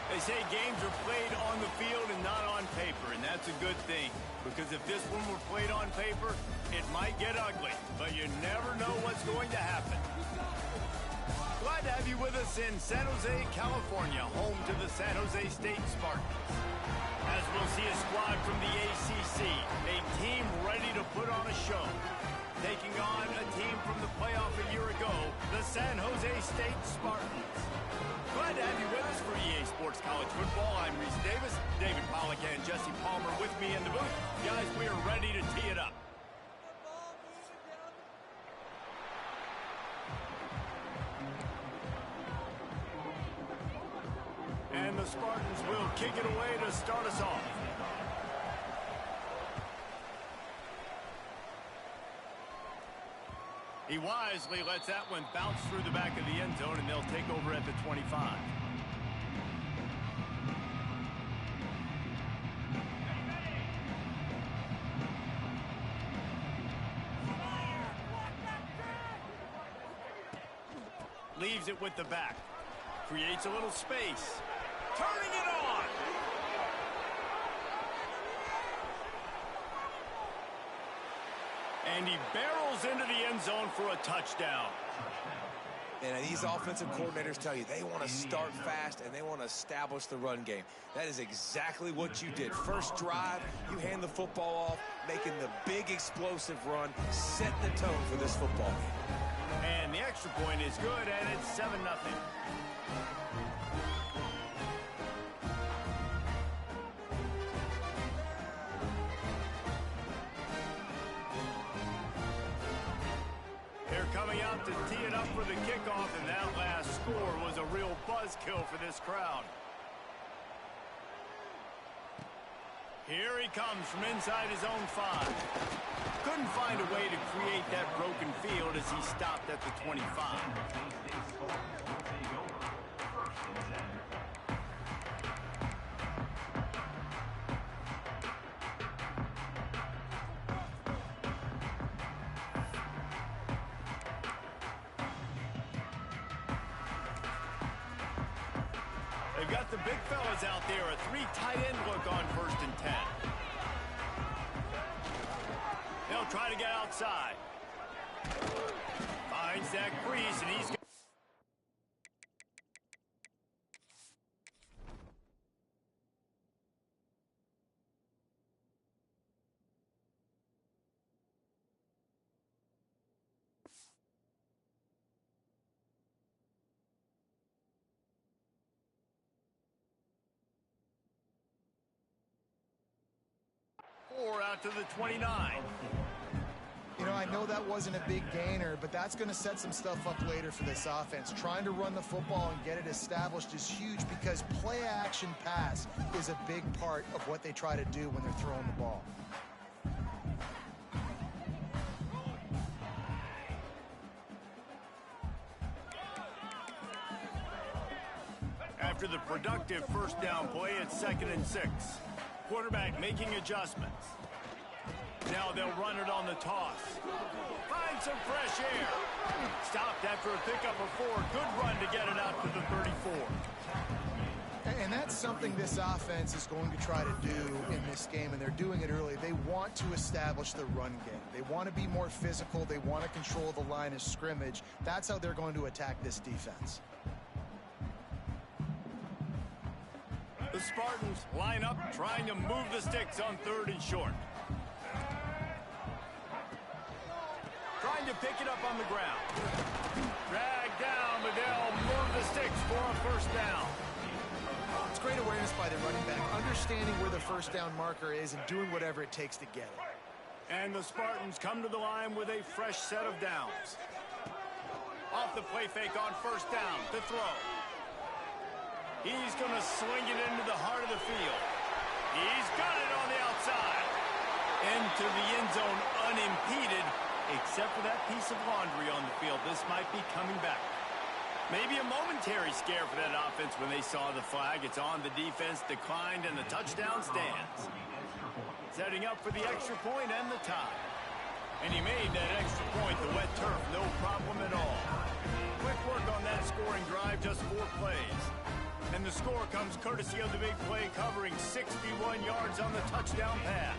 They say games are played on the field and not on paper, and that's a good thing. Because if this one were played on paper, it might get ugly. But you never know what's going to happen. Glad to have you with us in San Jose, California, home to the San Jose State Spartans. As we'll see a squad from the ACC, a team ready to put on a show. Taking on a team from the playoff a year ago, the San Jose State Spartans. Glad to have you with us for EA Sports College Football. I'm Reese Davis, David Pollack and Jesse Palmer with me in the booth. Guys, we are ready to tee it up. And the Spartans will kick it away to start us off. He wisely lets that one bounce through the back of the end zone, and they'll take over at the 25. Leaves it with the back. Creates a little space. Turning it on. And he barrels into the end zone for a touchdown. And these offensive coordinators tell you they want to start fast and they want to establish the run game. That is exactly what you did. First drive, you hand the football off, making the big explosive run, setting the tone for this football game. And the extra point is good, and it's 7-0. Coming out to tee it up for the kickoff, and that last score was a real buzzkill for this crowd. Here he comes from inside his own 5. Couldn't find a way to create that broken field as he stopped at the 25. They've got the big fellas out there, a 3 tight end look on 1st and 10. They'll try to get outside. Finds that crease, and he's got... out to the 29. You know, I know that wasn't a big gainer, but that's going to set some stuff up later for this offense. Trying to run the football and get it established is huge because play-action pass is a big part of what they try to do when they're throwing the ball. After the productive first down play, it's 2nd and 6. Quarterback making adjustments. Now they'll run it on the toss. Find some fresh air. Stopped after a pickup of 4. Good run to get it out to the 34. And that's something this offense is going to try to do in this game, and they're doing it early. They want to establish the run game. They want to be more physical. They want to control the line of scrimmage. That's how they're going to attack this defense. The Spartans line up, trying to move the sticks on 3rd and short. Trying to pick it up on the ground. Dragged down, but they'll move the sticks for a 1st down. It's great awareness by the running back, understanding where the 1st down marker is and doing whatever it takes to get it. And the Spartans come to the line with a fresh set of downs. Off the play fake on 1st down to throw. He's going to swing it into the heart of the field. He's got it on the outside. Into the end zone unimpeded, except for that piece of laundry on the field. This might be coming back. Maybe a momentary scare for that offense when they saw the flag. It's on, the defense declined, and the touchdown stands. Setting up for the extra point and the tie. And he made that extra point, the wet turf, no problem at all. Quick work on that scoring drive, just 4 plays. And the score comes courtesy of the big play, covering 61 yards on the touchdown pass.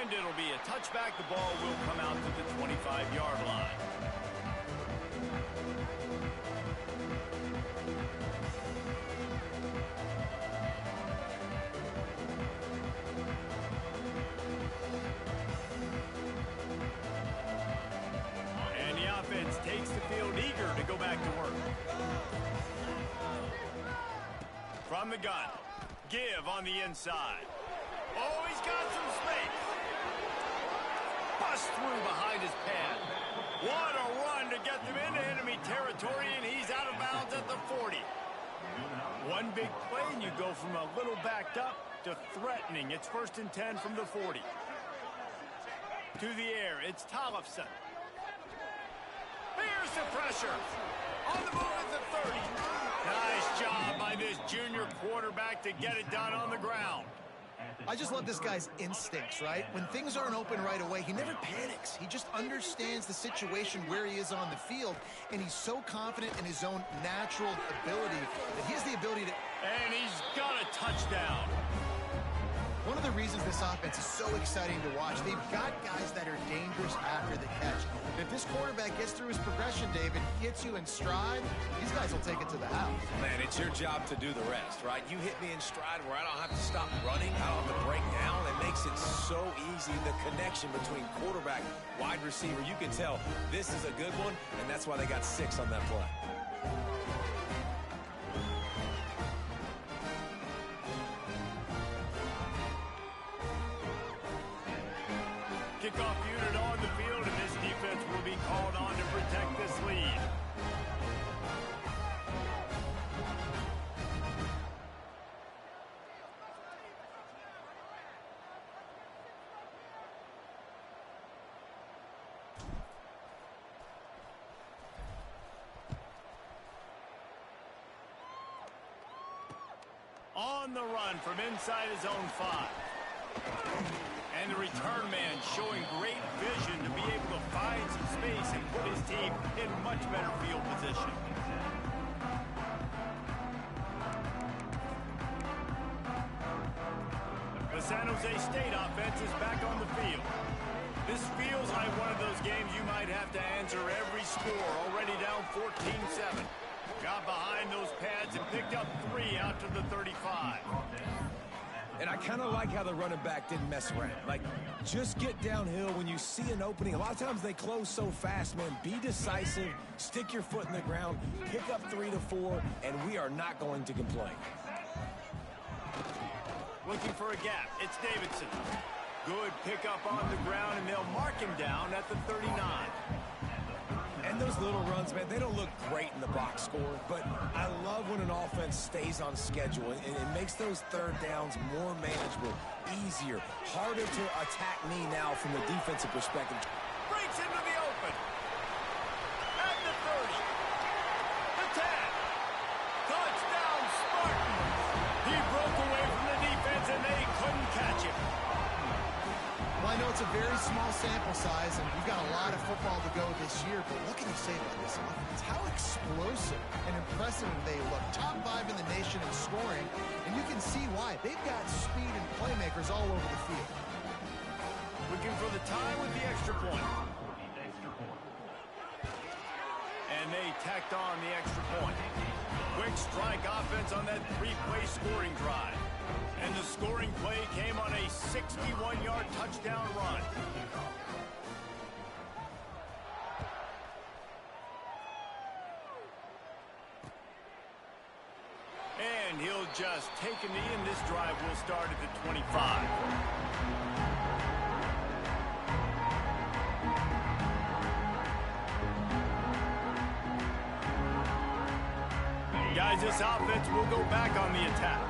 And it'll be a touchback. The ball will come out to the 25-yard line. And the offense takes the field, eager to go back to work. From the gun, give on the inside. Oh, he's got some space. Bust through behind his pad. What a run to get them into enemy territory, and he's out of bounds at the 40. One big play, and you go from a little backed up to threatening. It's 1st and 10 from the 40. To the air, it's Tollefson. Here's the pressure. On the move at the 30. Nice job by this junior quarterback to get it done on the ground. I just love this guy's instincts, right? When things aren't open right away, he never panics. He just understands the situation where he is on the field, and he's so confident in his own natural ability that he has the ability to... And he's got a touchdown. One of the reasons this offense is so exciting to watch, they've got guys that are dangerous after the catch. And if this quarterback gets through his progression, David, hits you in stride, these guys will take it to the house. Man, it's your job to do the rest, right? You hit me in stride where I don't have to stop running, I don't have to break down. It makes it so easy, the connection between quarterback, wide receiver. You can tell this is a good one, and that's why they got 6 on that play. Kickoff unit on the field, and this defense will be called on to protect this lead. On the run from inside his own 5. And the return man showing great vision to be able to find some space and put his team in much better field position. The San Jose State offense is back on the field. This feels like one of those games you might have to answer every score, already down 14-7. Got behind those pads and picked up 3 out to the 35. And I kind of like how the running back didn't mess around. Like, just get downhill when you see an opening. A lot of times they close so fast, man. Be decisive, stick your foot in the ground, pick up 3 to 4, and we are not going to complain. Looking for a gap. It's Davidson. Good pickup on the ground, and they'll mark him down at the 39. And those little runs, man, they don't look great in the box score, but I love when an offense stays on schedule, and it makes those third downs more manageable, easier, harder to attack me now from the defensive perspective. Breaks into the open. At the 30. The 10. Touchdown, Spartans. He broke away from the defense, and they couldn't catch him. Well, I know it's a very small sample size, and we've got a lot of football to go this year, but what can you say about this offense? How explosive and impressive they look. Top 5 in the nation in scoring, and you can see why. They've got speed and playmakers all over the field. Looking for the tie with the extra point. And they tacked on the extra point. Quick strike offense on that 3-play scoring drive. And the scoring play came on a 61-yard touchdown run. And he'll just take a knee, and this drive will start at the 25. Guys, this offense will go back on the attack.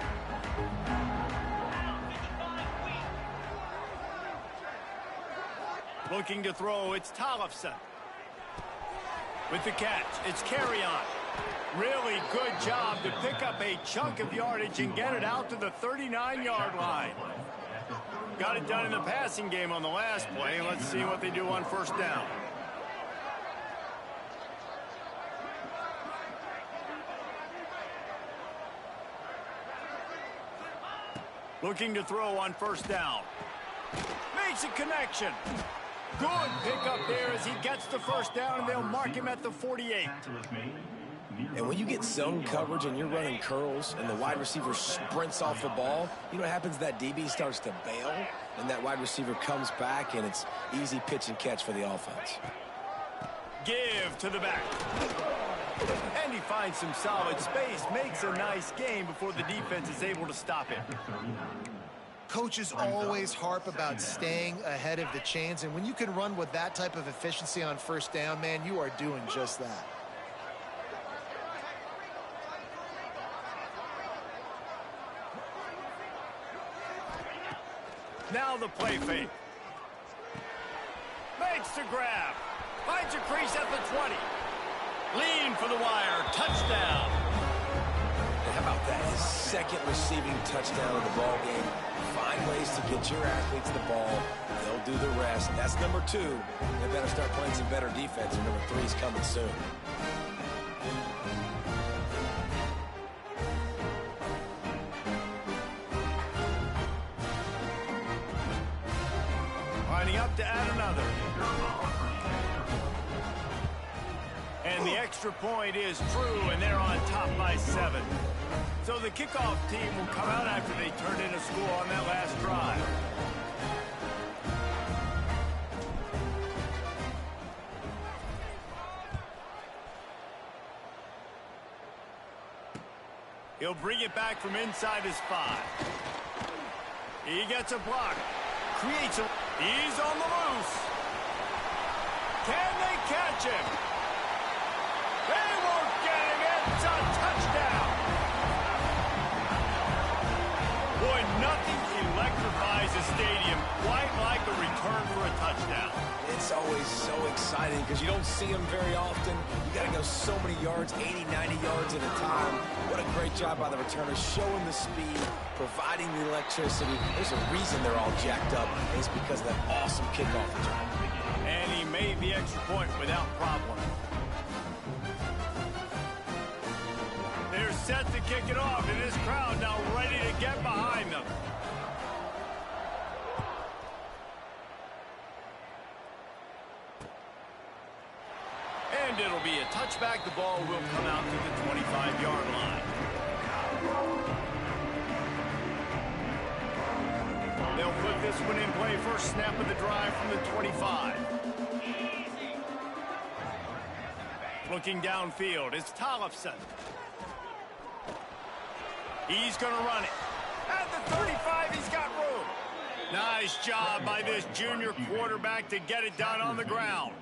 Looking to throw, it's Tollefson. With the catch, it's Carrion. Really good job to pick up a chunk of yardage and get it out to the 39-yard line. Got it done in the passing game on the last play. Let's see what they do on first down. Looking to throw on first down. Makes a connection. Good pickup there as he gets the first down, and they'll mark him at the 48. And when you get zone coverage and you're running curls and the wide receiver sprints off the ball, you know what happens? That DB starts to bail, and that wide receiver comes back, and it's easy pitch and catch for the offense. Give to the back. And he finds some solid space, makes a nice gain before the defense is able to stop him. Coaches always harp about staying ahead of the chains, and when you can run with that type of efficiency on first down, man, you are doing just that. Now the play fake. Makes the grab. Finds a crease at the 20. Lean for the wire. Touchdown. And how about that? His second receiving touchdown of the ball game. Find ways to get your athletes the ball. They'll do the rest. That's number 2. They better start playing some better defense, and number 3 is coming soon. Lining up to add another. And the extra point is true, and they're on top by 7. So the kickoff team will come out after they turned in a score on that last drive. He'll bring it back from inside his 5. He gets a block. Creates a... He's on the loose. Can they catch him? They won't get him. It's a touchdown. Boy, nothing electrifies a stadium quite like a return for a touchdown. It's always so exciting because you don't see them very often. You got to go so many yards, 80, 90 yards at a time. What a great job by the returners, showing the speed, providing the electricity. There's a reason they're all jacked up, and it's because of that awesome kickoff return. And he made the extra point without problem. They're set to kick it off, and this crowd now ready to get behind them. And it'll be a touchback. The ball will come out to the 25-yard line. They'll put this one in play. First snap of the drive from the 25. Looking downfield, it's Tollefson. He's going to run it. At the 35, he's got room. Nice job by this junior quarterback to get it done on the ground.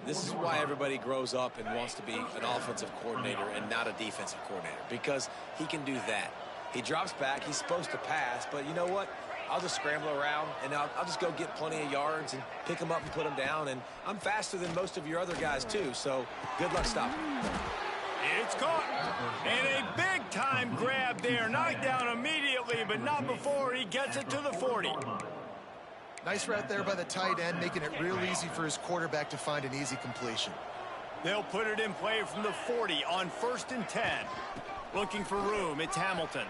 This is why everybody grows up and wants to be an offensive coordinator and not a defensive coordinator, because he can do that. He drops back. He's supposed to pass, but you know what? I'll just scramble around, and I'll just go get plenty of yards and pick them up and put them down, and I'm faster than most of your other guys, too, so good luck stopping. It's caught. And a big-time grab there. Knocked down immediately, but not before he gets it to the 40. Nice route there by the tight end, making it real easy for his quarterback to find an easy completion. They'll put it in play from the 40 on 1st and 10. Looking for room, it's Hamilton.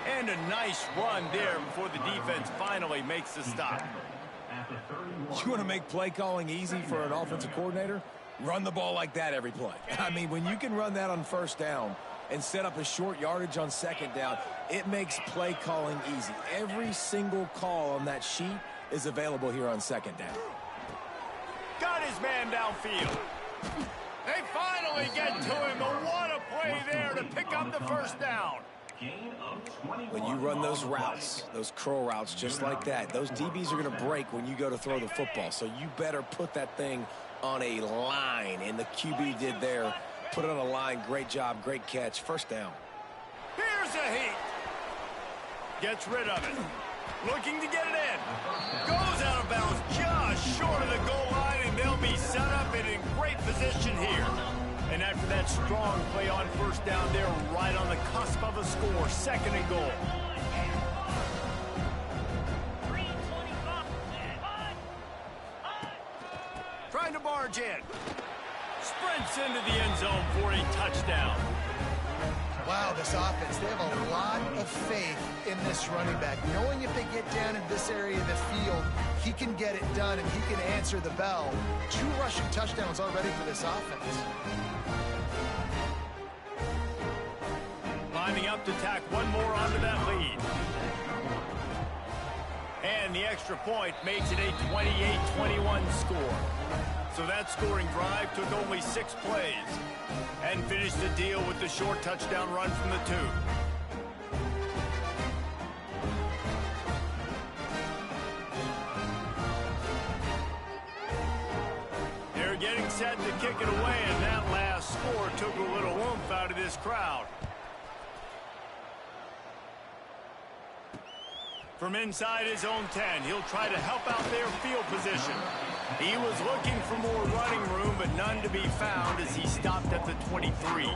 And a nice run there before the defense finally makes the stop. You want to make play calling easy for an offensive coordinator? Run the ball like that every play. I mean, when you can run that on first down and set up a short yardage on second down, it makes play calling easy. Every single call on that sheet is available here on second down. Got his man downfield. They finally get to him, but what a play there to pick up the first down. When you run those routes, those curl routes just like that, those DBs are going to break when you go to throw the football. So you better put that thing on a line, and the QB did there. Put it on a line. Great job. Great catch. First down. Here's a heat. Gets rid of it. Looking to get it in. Goes out of bounds just short of the goal line, and they'll be set up and in great position here. And after that strong play on first down, they're right on the cusp of a score. 2nd and goal. to barge in. Sprints into the end zone for a touchdown. Wow, this offense, they have a lot of faith in this running back, knowing if they get down in this area of the field, he can get it done and he can answer the bell. 2 rushing touchdowns already for this offense. Lining up to tack one more onto that lead. And the extra point makes it a 28-21 score. So that scoring drive took only 6 plays and finished the deal with the short touchdown run from the 2. They're getting set to kick it away, and that last score took a little oomph out of this crowd. From inside his own 10, he'll try to help out their field position. He was looking for more running room, but none to be found as he stopped at the 23.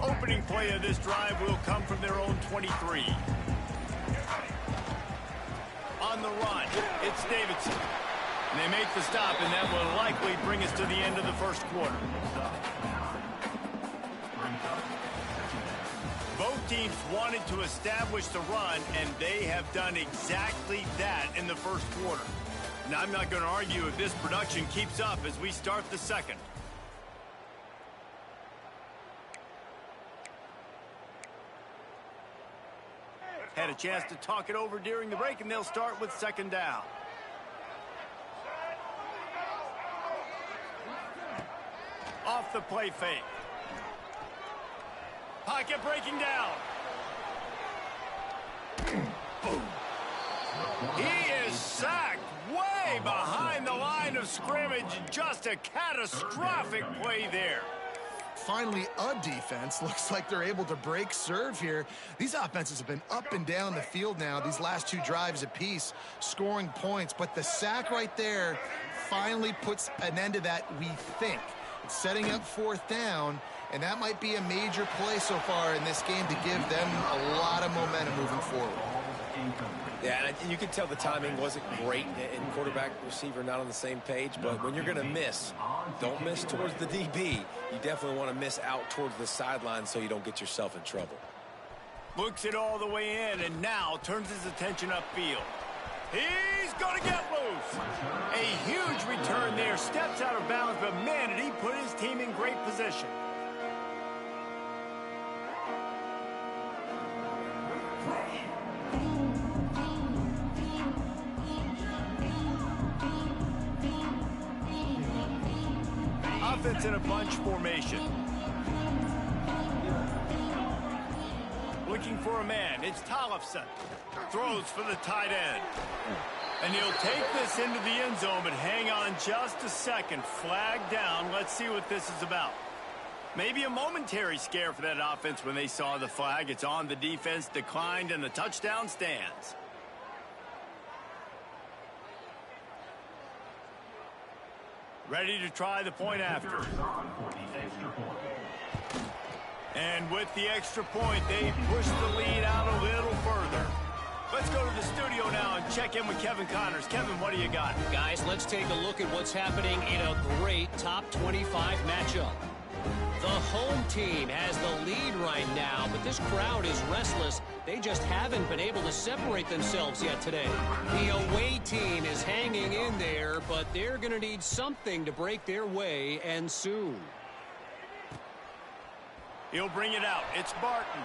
Opening play of this drive will come from their own 23. On the run, it's Davidson. And they make the stop, and that will likely bring us to the end of the first quarter. Both teams wanted to establish the run, and they have done exactly that in the first quarter. And I'm not going to argue if this production keeps up as we start the second. Had a chance to talk it over during the break, and they'll start with second down. Off the play fake. Pocket breaking down. He is sacked way behind the line of scrimmage. Just a catastrophic play there. Finally, a defense looks like they're able to break serve here. These offenses have been up and down the field now, these last 2 drives apiece, scoring points. But the sack right there finally puts an end to that, we think. It's setting up 4th down, and that might be a major play so far in this game to give them a lot of momentum moving forward. Yeah, and you can tell the timing wasn't great, and quarterback, receiver not on the same page. But when you're going to miss, don't miss towards the DB. You definitely want to miss out towards the sideline so you don't get yourself in trouble. Looks it all the way in, and now turns his attention upfield. He's going to get loose. A huge return there. Steps out of bounds, but man, did he put his team in great position. Offense in a bunch formation. Looking for a man. It's Tollefson. Throws for the tight end. And he'll take this into the end zone, but hang on just a second. Flag down. Let's see what this is about. Maybe a momentary scare for that offense when they saw the flag. It's on the defense, declined, and the touchdown stands. Ready to try the point after. And with the extra point, they push the lead out a little further. Let's go to the studio now and check in with Kevin Connors. Kevin, what do you got? Guys, let's take a look at what's happening in a great top 25 matchup. The home team has the lead right now, but this crowd is restless. They just haven't been able to separate themselves yet today. The away team is hanging in there, but they're going to need something to break their way, and soon. He'll bring it out. It's Barton.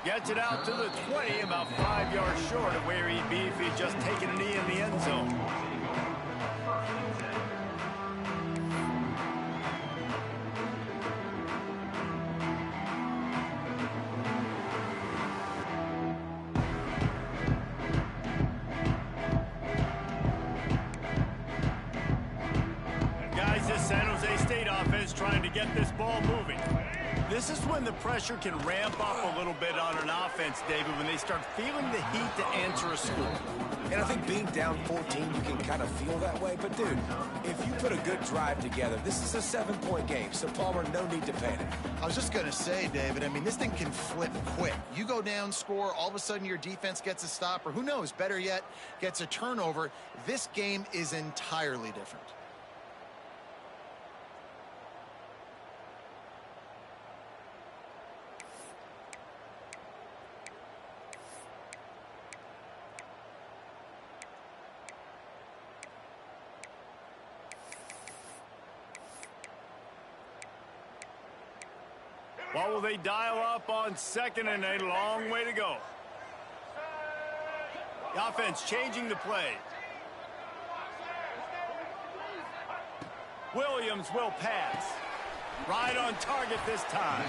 Gets it out to the 20, about 5 yards short of where he'd be if he'd just taken a knee in the end zone. Guys, this San Jose State offense trying to get this ball moving. This is when the pressure can ramp up a little bit on an offense, David, when they start feeling the heat to answer a score. And I think being down 14, you can kind of feel that way. But, dude, if you put a good drive together, this is a 7-point game. So, Palmer, no need to panic. I was just going to say, David, I mean, this thing can flip quick. You go down, score, all of a sudden your defense gets a stop, or who knows, better yet, gets a turnover. This game is entirely different. What will they dial up on second and a long way to go? The offense changing the play. Williams will pass. Right on target this time.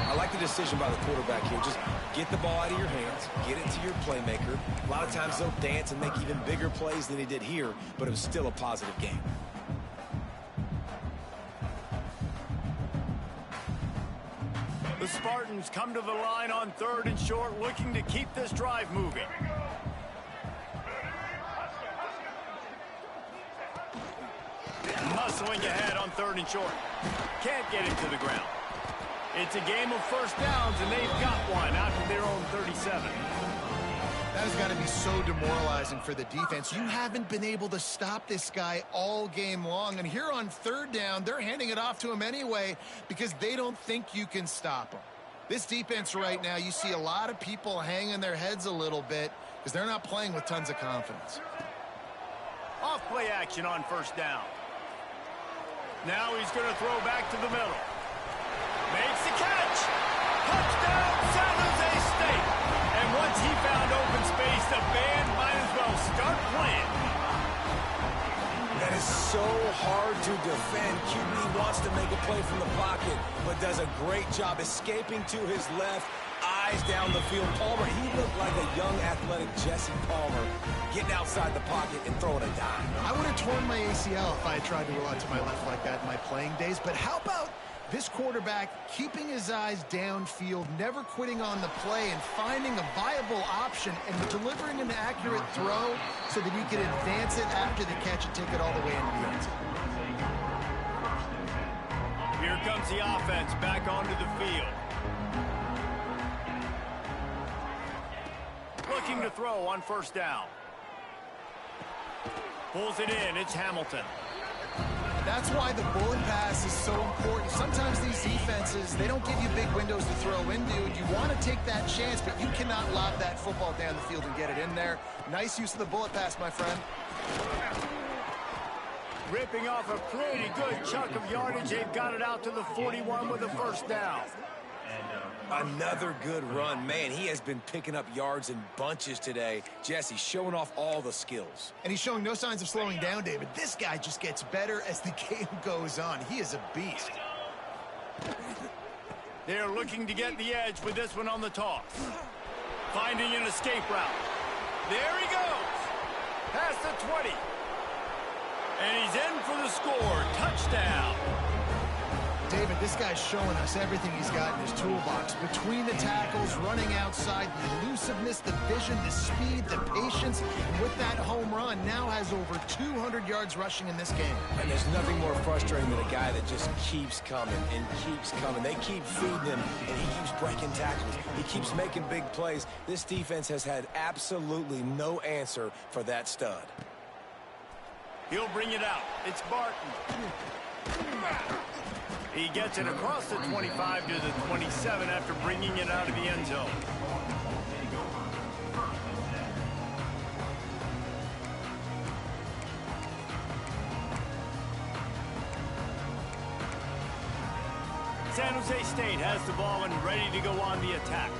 I like the decision by the quarterback here. Just get the ball out of your hands, get it to your playmaker. A lot of times they'll dance and make even bigger plays than he did here, but it was still a positive game. The Spartans come to the line on 3rd and short, looking to keep this drive moving. Muscling ahead on 3rd and short. Can't get it to the ground. It's a game of first downs, and they've got one out to their own 37. That has got to be so demoralizing for the defense. You haven't been able to stop this guy all game long. And here on 3rd down, they're handing it off to him anyway because they don't think you can stop him. This defense right now, you see a lot of people hanging their heads a little bit because they're not playing with tons of confidence. Off play action on 1st down. Now he's going to throw back to the middle. Makes the catch. Touchdown, San Jose State. And once he found open space, the band might as well start playing. That is so hard to defend. QB wants to make a play from the pocket, but does a great job escaping to his left, eyes down the field. Palmer, he looked like a young athletic Jesse Palmer getting outside the pocket and throwing a dime. I would have torn my ACL if I had tried to roll out to my left like that in my playing days, but how about this quarterback keeping his eyes downfield, never quitting on the play, and finding a viable option and delivering an accurate throw so that he could advance it after the catch and take it all the way into the end zone. Here comes the offense back onto the field. Looking to throw on 1st down. Pulls it in. It's Hamilton. That's why the bullet pass is so important. Sometimes these defenses, they don't give you big windows to throw into. You want to take that chance, but you cannot lob that football down the field and get it in there. Nice use of the bullet pass, my friend. Ripping off a pretty good chunk of yardage. They've got it out to the 41 with a 1st down. Another good run. Man, he has been picking up yards in bunches today. Jesse showing off all the skills. And he's showing no signs of slowing down, David. This guy just gets better as the game goes on. He is a beast. They're looking to get the edge with this one on the toss. Finding an escape route. There he goes. Past the 20. And he's in for the score. Touchdown. David, this guy's showing us everything he's got in his toolbox. Between the tackles, running outside, the elusiveness, the vision, the speed, the patience. And with that home run, now has over 200 yards rushing in this game. And there's nothing more frustrating than a guy that just keeps coming and keeps coming. They keep feeding him, and he keeps breaking tackles. He keeps making big plays. This defense has had absolutely no answer for that stud. He'll bring it out. It's Barton. He gets it across the 25 to the 27 after bringing it out of the end zone. San Jose State has the ball and ready to go on the attack.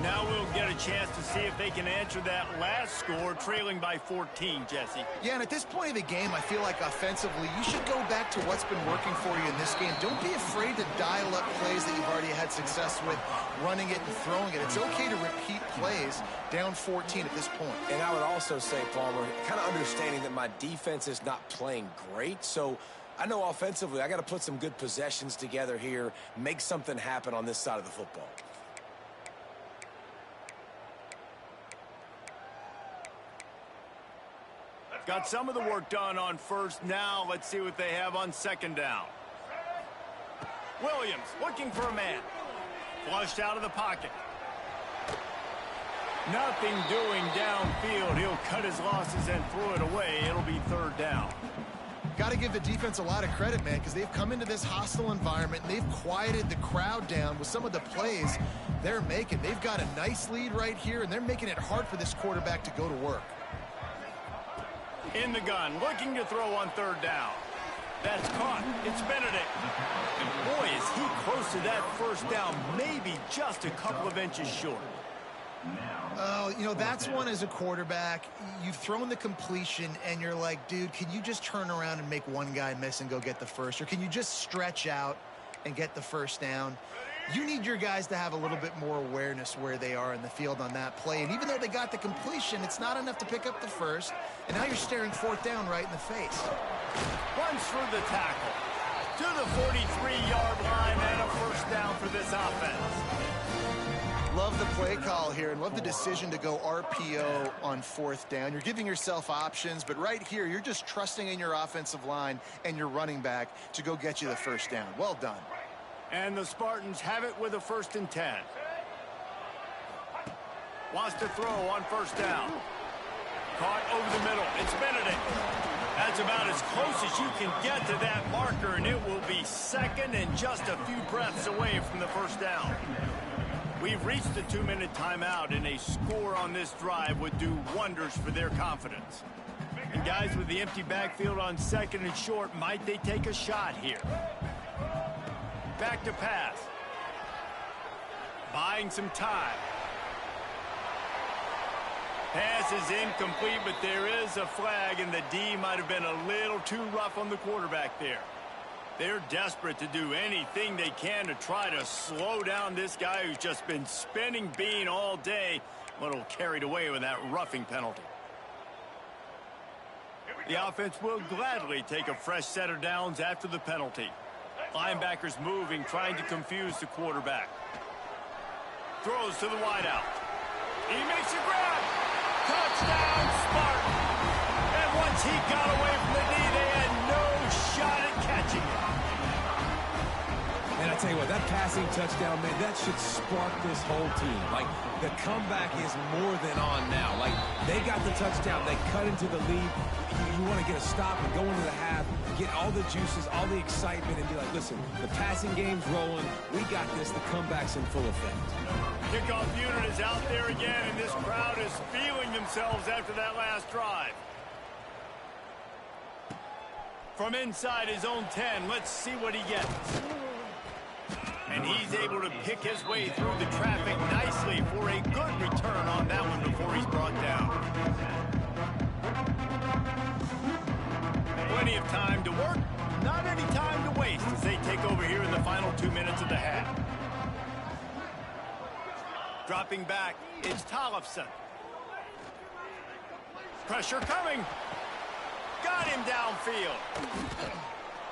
Now we'll get a chance to see if they can answer that last score, trailing by 14, Jesse. Yeah, and at this point of the game, I feel like offensively, you should go back to what's been working for you in this game. Don't be afraid to dial up plays that you've already had success with, running it and throwing it. It's okay to repeat plays down 14 at this point. And I would also say, Palmer, kind of understanding that my defense is not playing great, so I know offensively I got to put some good possessions together here, make something happen on this side of the football. Got some of the work done on first. Now let's see what they have on second down. Williams looking for a man. Flushed out of the pocket. Nothing doing downfield. He'll cut his losses and throw it away. It'll be third down. Got to give the defense a lot of credit, man, because they've come into this hostile environment and they've quieted the crowd down with some of the plays they're making. They've got a nice lead right here, and they're making it hard for this quarterback to go to work. In the gun, looking to throw on third down. That's caught. It's Benedict. And boy, is he close to that first down, maybe just a couple of inches short. Oh, you know, that's one as a quarterback. You've thrown the completion, and you're like, dude, can you just turn around and make one guy miss and go get the first? Or can you just stretch out and get the first down? You need your guys to have a little bit more awareness where they are in the field on that play. And even though they got the completion, it's not enough to pick up the first. And now you're staring fourth down right in the face. Runs through the tackle to the 43-yard line, and a first down for this offense. Love the play call here and love the decision to go RPO on fourth down. You're giving yourself options, but right here, you're just trusting in your offensive line and your running back to go get you the first down. Well done. And the Spartans have it with a 1st and 10. Wants to throw on first down. Caught over the middle. It's Benedict. That's about as close as you can get to that marker, and it will be second and just a few breaths away from the first down. We've reached the 2-minute timeout, and a score on this drive would do wonders for their confidence. And guys, with the empty backfield on second and short, might they take a shot here? Back to pass. Buying some time. Pass is incomplete, but there is a flag, and the D might have been a little too rough on the quarterback there. They're desperate to do anything they can to try to slow down this guy who's just been spinning bean all day. A little carried away with that roughing penalty. The offense will gladly take a fresh set of downs after the penalty. Linebackers moving, trying to confuse the quarterback. Throws to the wideout. He makes a grab. Touchdown, Spartan. And once he got away from the knee, they had no shot at catching it. And I tell you what, that passing touchdown, man, that should spark this whole team. Like, the comeback is more than on now. Like, they got the touchdown. They cut into the lead. You want to get a stop and go into the half, get all the juices, all the excitement, and be like, listen, the passing game's rolling. We got this. The comeback's in full effect. Kickoff unit is out there again, and this crowd is feeling themselves after that last drive. From inside his own 10, let's see what he gets. And he's able to pick his way through the traffic nicely for a good return on that one before he's brought down. Plenty of time to work, not any time to waste as they take over here in the final 2 minutes of the half. Dropping back, it's Tollefson. Pressure coming. Got him downfield.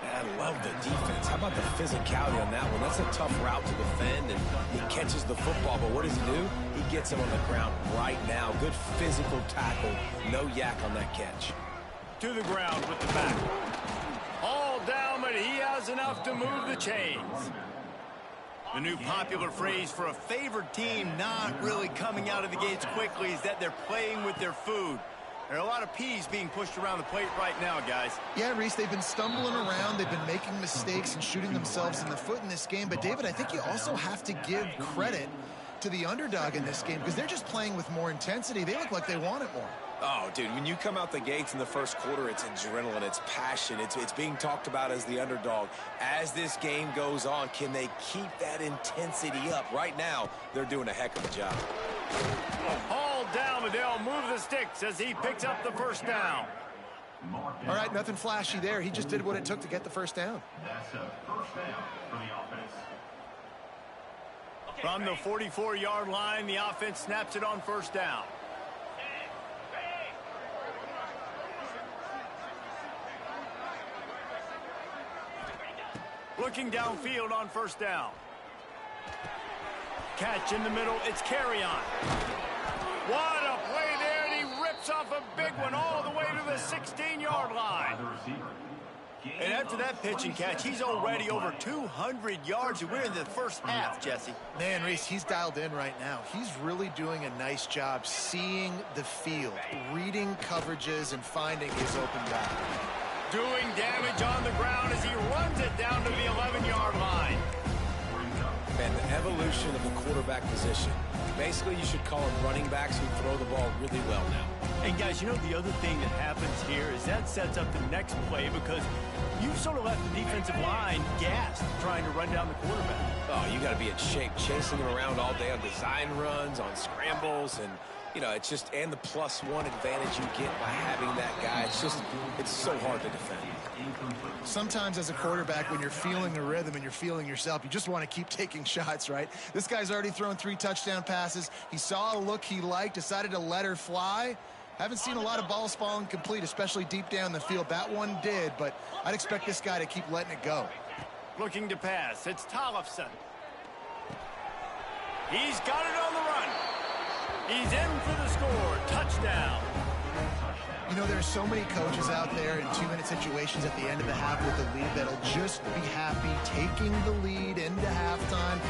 I love the defense. How about the physicality on that one? That's a tough route to defend, and he catches the football, but what does he do? He gets him on the ground right now. Good physical tackle. No yak on that catch. To the ground with the back. All down, but he has enough to move the chains. The new popular phrase for a favored team not really coming out of the gates quickly is that they're playing with their food. There are a lot of peas being pushed around the plate right now, guys. Yeah, Reese, they've been stumbling around. They've been making mistakes and shooting themselves in the foot in this game. But, David, I think you also have to give credit to the underdog in this game because they're just playing with more intensity. They look like they want it more. Oh, dude, when you come out the gates in the first quarter, it's adrenaline, it's passion, it's being talked about as the underdog. As this game goes on, can they keep that intensity up? Right now, they're doing a heck of a job. All down, but they'll move the sticks as he picks up the first down. All right, nothing flashy there. He just did what it took to get the first down. That's a first down for the offense. From the 44-yard line, the offense snaps it on first down. Looking downfield on first down. Catch in the middle. It's Carrion. What a play there, and he rips off a big one all the way to the 16-yard line. And after that pitch and catch, he's already over 200 yards, and we're in the first half, Jesse. Man, Reese, he's dialed in right now. He's really doing a nice job seeing the field, reading coverages, and finding his open guy. Doing damage on the ground as he runs it down to the 11-yard line. And the evolution of the quarterback position. Basically, you should call them running backs who throw the ball really well now. And guys, you know the other thing that happens here is that sets up the next play because you've sort of left the defensive line gassed trying to run down the quarterback. Oh, you got to be in shape, chasing him around all day on design runs, on scrambles, and you know, it's just, and the +1 advantage you get by having that guy. It's so hard to defend. Sometimes as a quarterback, when you're feeling the rhythm and you're feeling yourself, you just want to keep taking shots, right? This guy's already thrown 3 touchdown passes. He saw a look he liked, decided to let her fly. Haven't seen a lot of balls falling complete, especially deep down the field. That one did, but I'd expect this guy to keep letting it go. Looking to pass. It's Tollefson. He's got it on the run. He's in for the score. Touchdown. You know, there's so many coaches out there in 2-minute situations at the end of the half with the lead that'll just be happy taking the lead into halftime.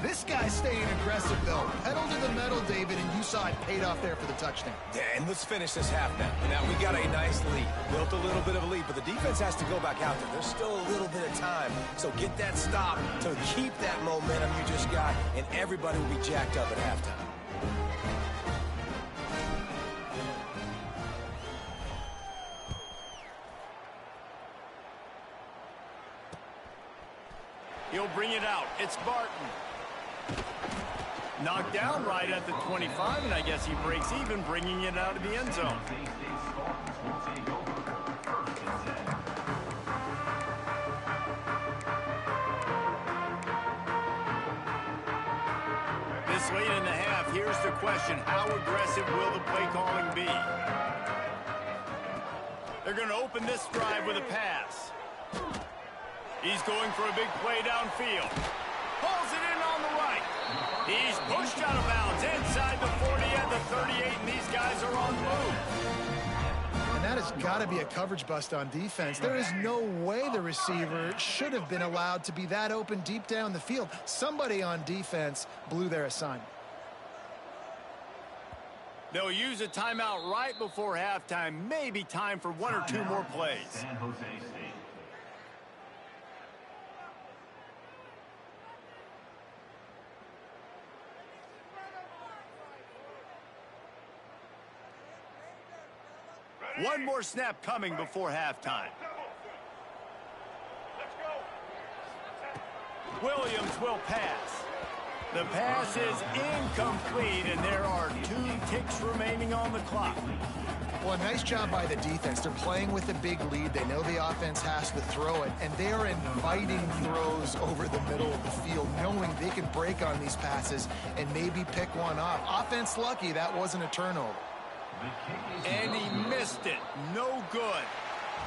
This guy's staying aggressive, though. Pedal to the metal, David, and you saw it paid off there for the touchdown. Yeah, and let's finish this half now. Now, we got a nice lead. Built a little bit of a lead, but the defense has to go back out there. There's still a little bit of time. So get that stop to keep that momentum you just got, and everybody will be jacked up at halftime. He'll bring it out. It's Barton. Knocked down right at the 25, and I guess he breaks even, bringing it out of the end zone. This late in the half, here's the question. How aggressive will the play calling be? They're going to open this drive with a pass. He's going for a big play downfield. Pulls it in on the right. He's pushed out of bounds inside the 40 at the 38, and these guys are on the move. And that has got to be a coverage bust on defense. There is no way the receiver should have been allowed to be that open deep down the field. Somebody on defense blew their assignment. They'll use a timeout right before halftime. Maybe time for 1 or 2 more plays. San Jose State. One more snap coming before halftime. Williams will pass. The pass is incomplete, and there are 2 ticks remaining on the clock. Well, a nice job by the defense. They're playing with a big lead. They know the offense has to throw it, and they are inviting throws over the middle of the field, knowing they can break on these passes and maybe pick one off. Offense lucky that wasn't a turnover. And he missed it. No good.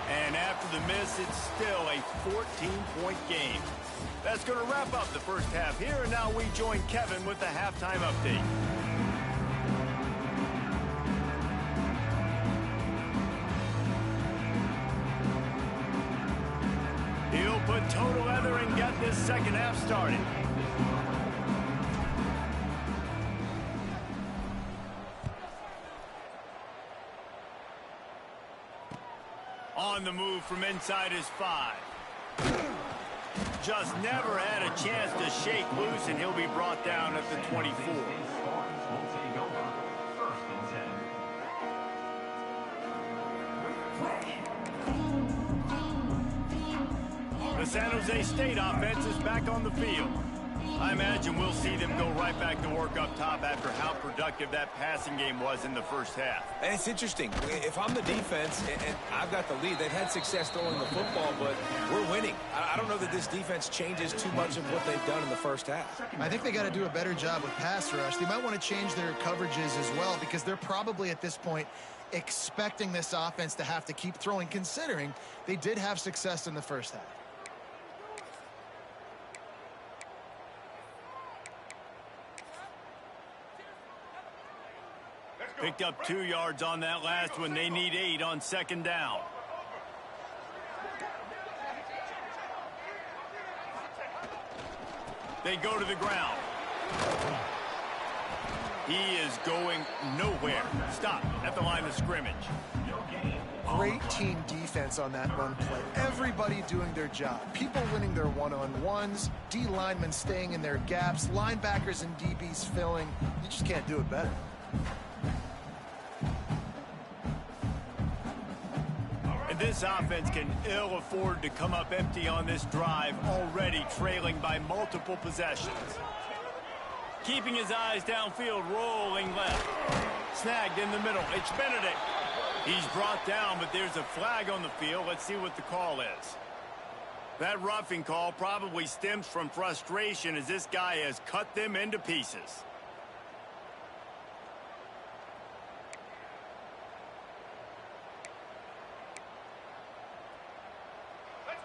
And after the miss, it's still a 14-point game. That's going to wrap up the first half here, and now we join Kevin with the halftime update. He'll put total leather and get this second half started. On the move from inside his 5. Just never had a chance to shake loose, and he'll be brought down at the 24. The San Jose State offense is back on the field. I imagine we'll see them go right back to work up top after how productive that passing game was in the first half. And it's interesting. If I'm the defense and I've got the lead, they've had success throwing the football, but we're winning. I don't know that this defense changes too much of what they've done in the first half. I think they got to do a better job with pass rush. They might want to change their coverages as well, because they're probably at this point expecting this offense to have to keep throwing, considering they did have success in the first half. Picked up 2 yards on that last one. They need 8 on second down. They go to the ground. He is going nowhere. Stop at the line of scrimmage. Great team defense on that run play. Everybody doing their job. People winning their one-on-ones, D linemen staying in their gaps, linebackers and DBs filling. You just can't do it better. And this offense can ill afford to come up empty on this drive, already trailing by multiple possessions. Keeping his eyes downfield, rolling left. Snagged in the middle. It's Benedict. He's brought down, but there's a flag on the field. Let's see what the call is. That roughing call probably stems from frustration as this guy has cut them into pieces.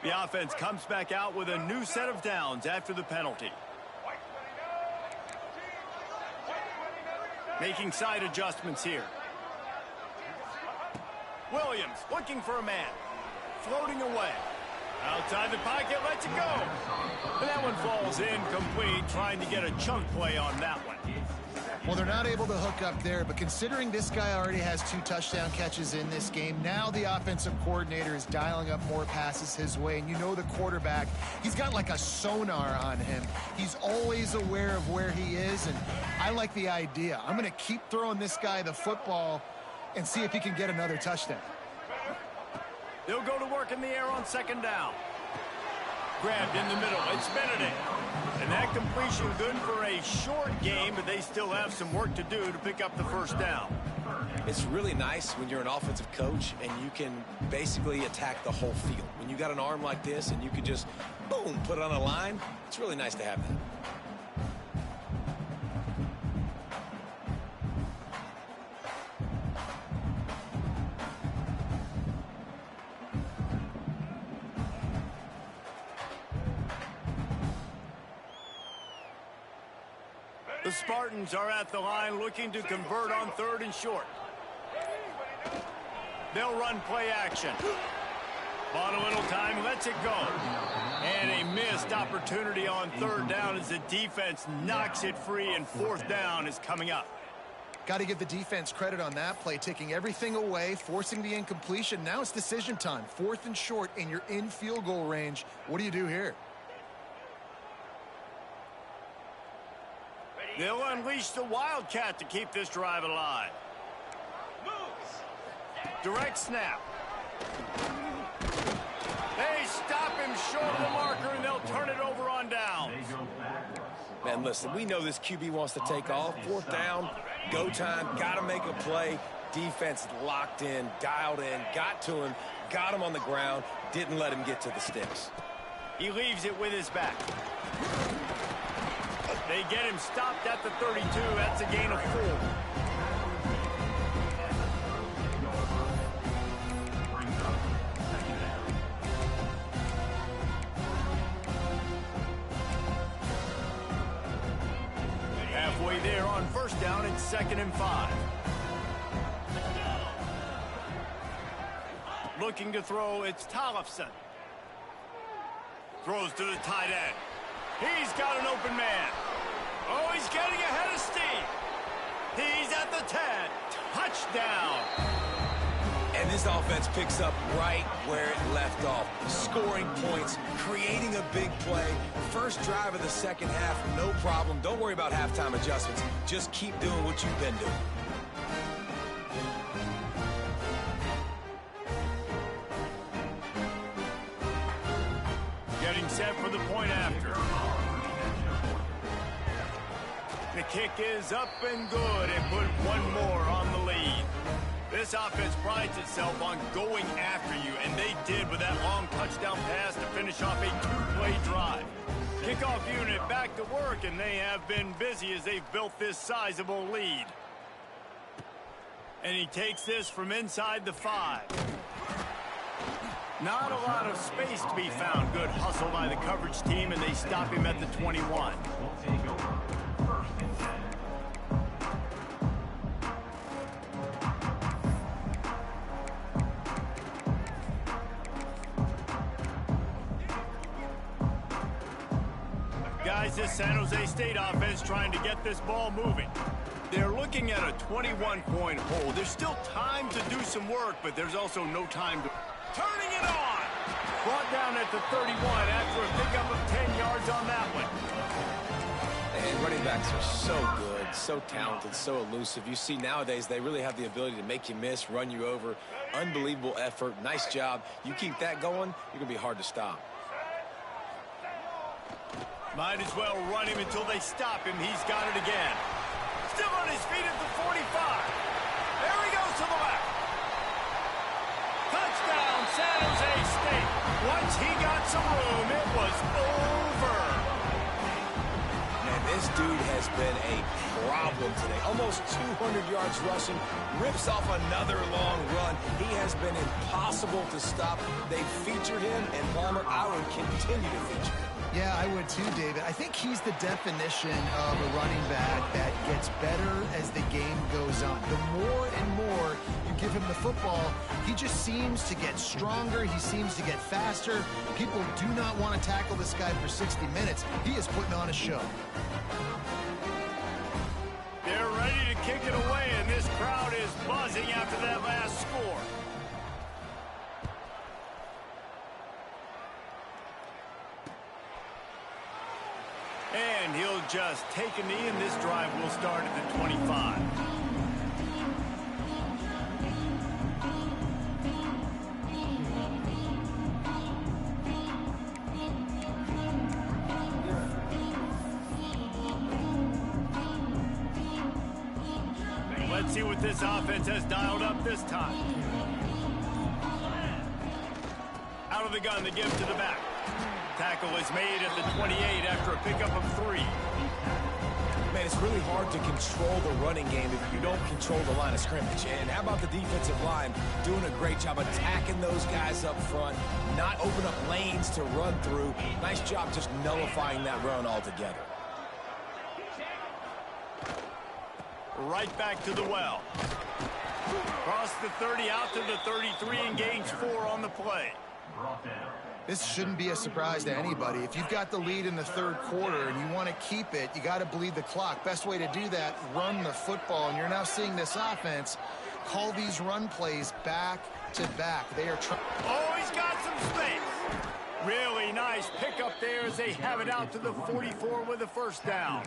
The offense comes back out with a new set of downs after the penalty. Making side adjustments here. Williams looking for a man. Floating away. Outside the pocket, lets it go. And that one falls incomplete, trying to get a chunk play on that one. Well, they're not able to hook up there, but considering this guy already has 2 touchdown catches in this game, now the offensive coordinator is dialing up more passes his way. And you know the quarterback, he's got like a sonar on him. He's always aware of where he is, and I like the idea. I'm going to keep throwing this guy the football and see if he can get another touchdown. They'll go to work in the air on second down. Grabbed in the middle. It's Benedict. And that completion good for a short game, but they still have some work to do to pick up the first down. It's really nice when you're an offensive coach and you can basically attack the whole field. When you got an arm like this and you can just, boom, put it on a line, it's really nice to have that. The Spartans are at the line looking to convert on 3rd and short. They'll run play action. Bought a little time, lets it go. And a missed opportunity on 3rd down as the defense knocks it free, and 4th down is coming up. Got to give the defense credit on that play, taking everything away, forcing the incompletion. Now it's decision time. 4th and short, and you're in field goal range. What do you do here? They'll unleash the Wildcat to keep this drive alive. Direct snap. They stop him short of the marker, and they'll turn it over on downs. Man, listen, we know this QB wants to take off. 4th down, go time, got to make a play. Defense locked in, dialed in, got to him, got him on the ground, didn't let him get to the sticks. He leaves it with his back. They get him stopped at the 32. That's a gain of 4. Halfway there on 1st down, it's 2nd and 5. Looking to throw, it's Tollefson. Throws to the tight end. He's got an open man. Oh, he's getting ahead of steam. He's at the 10. Touchdown. And this offense picks up right where it left off. Scoring points, creating a big play. First drive of the second half, no problem. Don't worry about halftime adjustments. Just keep doing what you've been doing. Getting set for the point after. The kick is up and good, and put one more on the lead. This offense prides itself on going after you, and they did with that long touchdown pass to finish off a 2-play drive. Kickoff unit back to work, and they have been busy as they've built this sizable lead. And he takes this from inside the 5. Not a lot of space to be found. Good hustle by the coverage team, and they stop him at the 21. guys, this San Jose State offense trying to get this ball moving. They're looking at a 21-point hole. There's still time to do some work, but there's also no time to... Turning it on! Brought down at the 31 after a pickup of 10 yards on that one. And running backs are so good, so talented, so elusive. You see nowadays they really have the ability to make you miss, run you over. Unbelievable effort. Nice job. You keep that going, you're going to be hard to stop. Might as well run him until they stop him. He's got it again. Still on his feet at the 45. There he goes to the left. Touchdown, San Jose State. Once he got some room, it was over. Man, this dude has been a problem today. Almost 200 yards rushing. Rips off another long run. He has been impossible to stop. They featured him, and Palmer, I would continue to feature him. Yeah, I would too, David. I think he's the definition of a running back that gets better as the game goes on. The more and more you give him the football, he just seems to get stronger. He seems to get faster. People do not want to tackle this guy for 60 minutes. He is putting on a show. They're ready to kick it away, and this crowd is buzzing after that last score. And he'll just take a knee, and this drive will start at the 25. Let's see what this offense has dialed up this time. Out of the gun, the give to the back. Tackle is made at the 28 after a pickup of 3. Man, it's really hard to control the running game if you don't control the line of scrimmage. And how about the defensive line doing a great job attacking those guys up front, not open up lanes to run through. Nice job just nullifying that run altogether. Right back to the well. Cross the 30 out to the 33 and gains 4 on the play. This shouldn't be a surprise to anybody. If you've got the lead in the third quarter and you want to keep it, you got to bleed the clock. Best way to do that, run the football. And you're now seeing this offense call these run plays back to back. They are trying. Oh, he's got some space. Really nice pickup there as they have it out to the 44 with a first down.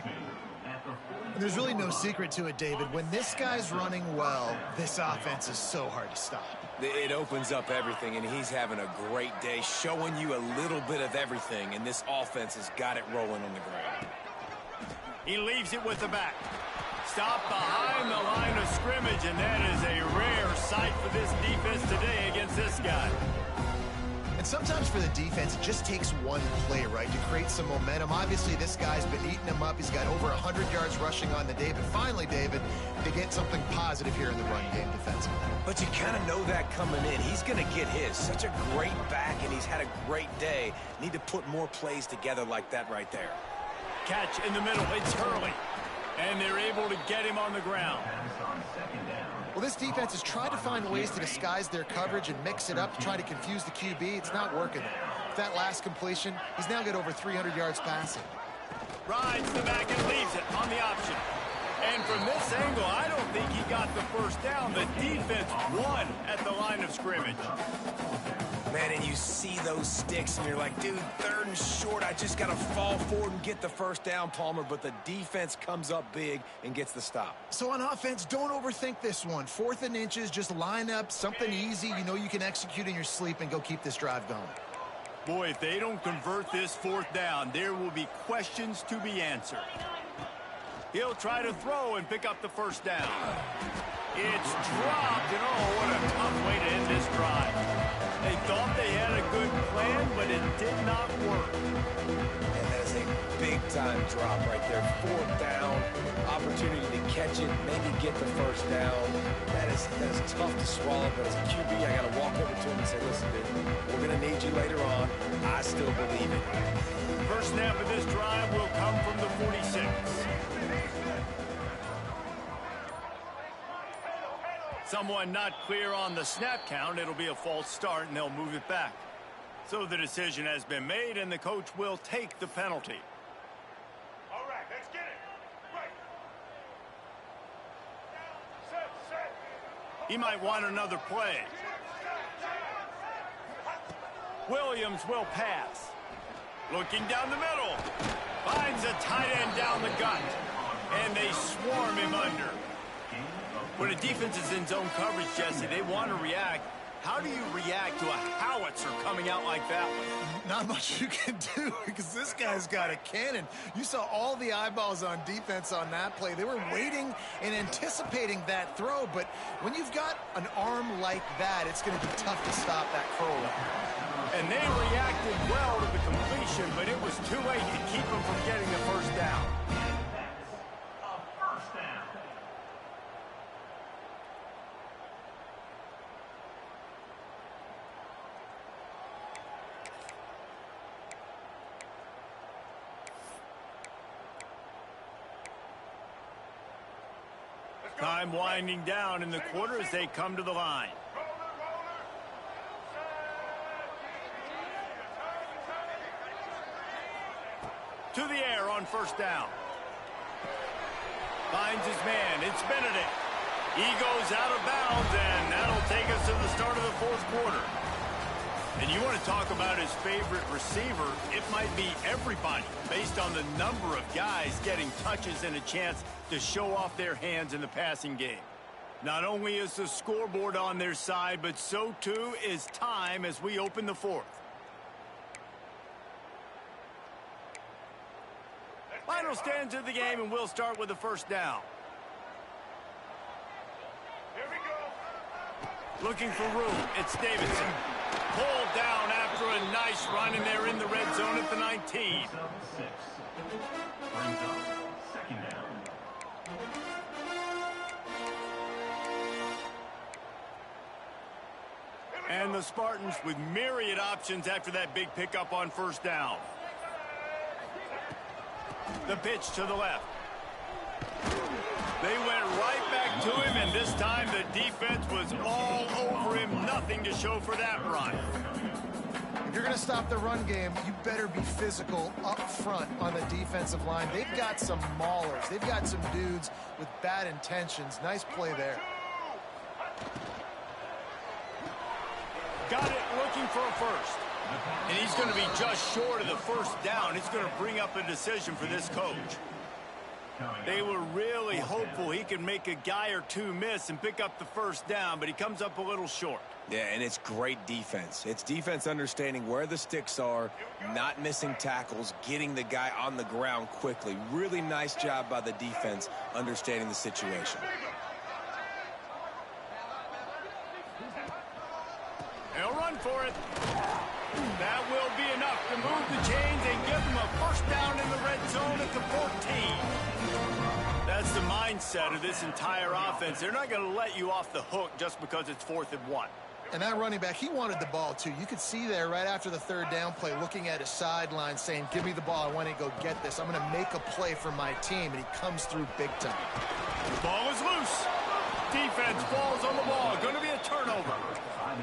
There's really no secret to it, David. When this guy's running well, this offense is so hard to stop. It opens up everything, and he's having a great day, showing you a little bit of everything, and this offense has got it rolling on the ground. He leaves it with the back. Stop behind the line of scrimmage, and that is a rare sight for this defense today against this guy. And sometimes for the defense, it just takes one play, right, to create some momentum. Obviously, this guy's been eating him up. He's got over 100 yards rushing on the day. But finally, David, they get something positive here in the run game defensively. But you kind of know that coming in. He's going to get his. Such a great back, and he's had a great day. Need to put more plays together like that right there. Catch in the middle. It's Hurley. And they're able to get him on the ground. Well, this defense has tried to find ways to disguise their coverage and mix it up to try to confuse the QB. It's not working there. With that last completion, he's now got over 300 yards passing. Rides the back and leaves it on the option. And from this angle, I don't think he got the first down. The defense won at the line of scrimmage. Man, and you see those sticks, and you're like, dude, 3rd and short. I just got to fall forward and get the first down, Palmer. But the defense comes up big and gets the stop. So on offense, don't overthink this one. 4th and inches, just line up something easy you know you can execute in your sleep and go keep this drive going. Boy, if they don't convert this 4th down, there will be questions to be answered. He'll try to throw and pick up the first down. It's dropped, and oh, what a tough way to end this drive. They thought they had a good plan, but it did not work. And that is a big-time drop right there. 4th down, opportunity to catch it, maybe get the first down. That is tough to swallow, but as a QB, I got to walk over to him and say, listen, dude, we're going to need you later on. I still believe it. First snap of this drive will come from the 46. Someone not clear on the snap count. It'll be a false start, and they'll move it back. So the decision has been made, and the coach will take the penalty. He might want another play. Williams will pass. Looking down the middle. Finds a tight end down the gut. And they swarm him under. When a defense is in zone coverage, Jesse, they want to react. How do you react to a howitzer coming out like that one? Not much you can do because this guy's got a cannon. You saw all the eyeballs on defense on that play. They were waiting and anticipating that throw, but when you've got an arm like that, it's going to be tough to stop that curl. And they reacted well to the completion, but it was too late to keep them from getting the first down. Time winding down in the quarter as they come to the line. To the air on first down. Finds his man. It's Benedict. He goes out of bounds, and that'll take us to the start of the fourth quarter. And you want to talk about his favorite receiver, it might be everybody based on the number of guys getting touches and a chance to show off their hands in the passing game. Not only is the scoreboard on their side, but so too is time as we open the fourth. Final stands of the game, and we'll start with the first down. Here we go. Looking for room. It's Davidson. Pulled down after a nice run, and they're in the red zone at the 19. 7-6. Brings up second down. And the Spartans with myriad options after that big pickup on first down. The pitch to the left. They went right back to him, and this time the defense was all over him. Nothing to show for that run. If you're going to stop the run game, you better be physical up front on the defensive line. They've got some maulers. They've got some dudes with bad intentions. Nice play there. Got it, looking for a first. And he's going to be just short of the first down. It's going to bring up a decision for this coach. They were really hopeful he could make a guy or two miss and pick up the first down, but he comes up a little short. Yeah, and it's great defense. It's defense understanding where the sticks are, not missing tackles, getting the guy on the ground quickly. Really nice job by the defense understanding the situation. They'll run for it. That will be enough to move the chains and give them a first down in the red zone at the 14. That's the mindset of this entire offense. They're not going to let you off the hook just because it's 4th and 1. And that running back, he wanted the ball too. You could see there right after the third down play looking at his sideline saying, give me the ball, I want to go get this. I'm going to make a play for my team, and he comes through big time. The ball is loose. Defense falls on the ball. Going to be a turnover.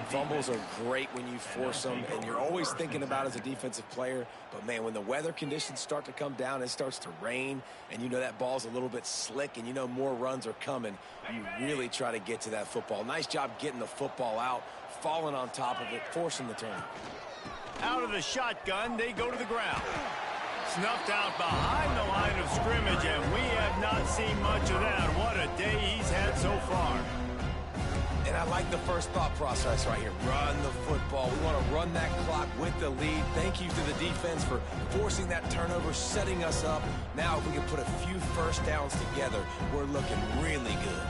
Fumbles are great when you force them, and you're always thinking about as a defensive player. But, man, when the weather conditions start to come down, it starts to rain, and you know that ball's a little bit slick, and you know more runs are coming, you really try to get to that football. Nice job getting the football out, falling on top of it, forcing the turnover. Out of the shotgun, they go to the ground. Snuffed out behind the line of scrimmage, and we have not seen much of that. What a day he's had so far. And I like the first thought process right here. Run the football. We want to run that clock with the lead. Thank you to the defense for forcing that turnover, setting us up. Now if we can put a few first downs together, we're looking really good.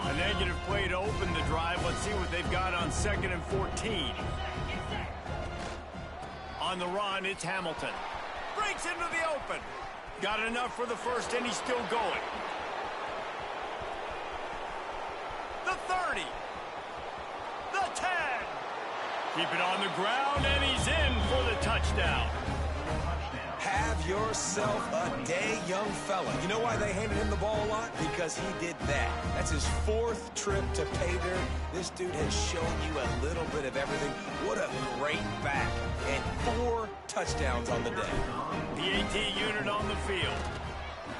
A negative play to open the drive. Let's see what they've got on 2nd and 14. On the run, it's Hamilton. Breaks into the open. Got enough for the first, and he's still going. The 30. The 10. Keep it on the ground, and he's in for the touchdown. Have yourself a day, young fella. You know why they handed him the ball a lot? Because he did that. That's his 4th trip to pay dirt. This dude has shown you a little bit of everything. What a great back. And 4 touchdowns on the day. The AT unit on the field.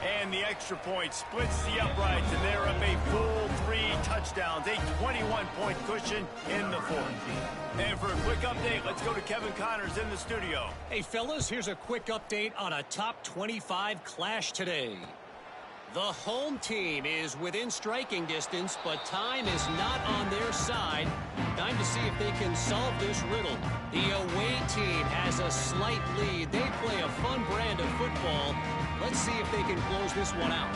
And the extra point splits the uprights, and they're up a full 3 touchdowns, a 21-point cushion in the fourth. And for a quick update, let's go to Kevin Connors in the studio. Hey, fellas, here's a quick update on a top 25 clash today. The home team is within striking distance, but time is not on their side. Time to see if they can solve this riddle. The away team has a slight lead. They play a fun brand of football. Let's see if they can close this one out.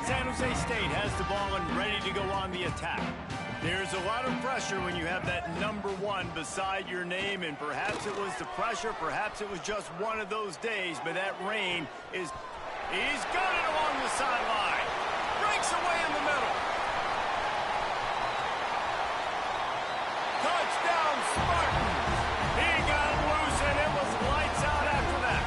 San Jose State has the ball and ready to go on the attack. There's a lot of pressure when you have that number 1 beside your name, and perhaps it was the pressure, perhaps it was just one of those days, but that rain is... He's got it along the sideline. Breaks away in the middle. Touchdown, Spartans. He got loose, and it was lights out after that.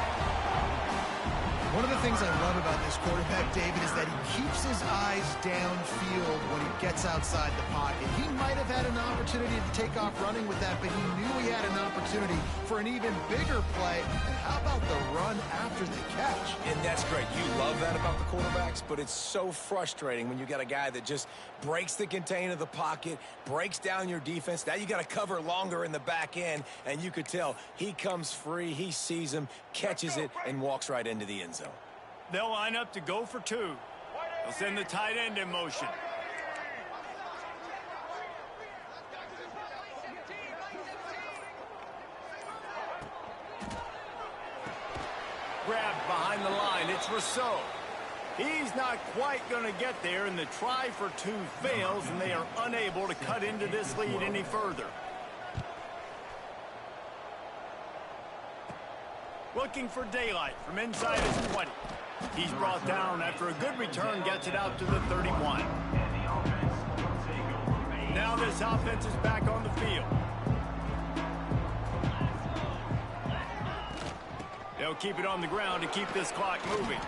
One of the things I love about this quarterback, David, is that he keeps his eyes downfield when he gets outside the pocket. He might have had an opportunity to take off running with that, but he knew he had an opportunity for an even bigger play. And how about the run after the catch? And that's great. You love that about the quarterbacks, but it's so frustrating when you got a guy that just breaks the contain of the pocket, breaks down your defense. Now you got to cover longer in the back end, and you could tell he comes free, he sees him, catches it, and walks right into the end zone. They'll line up to go for 2. They'll send the tight end in motion. Grabbed behind the line. It's Rousseau. He's not quite going to get there, and the try for 2 fails, and they are unable to cut into this lead any further. Looking for daylight from inside his 20. He's brought down after a good return, gets it out to the 31. Now this offense is back on the field. They'll keep it on the ground to keep this clock moving.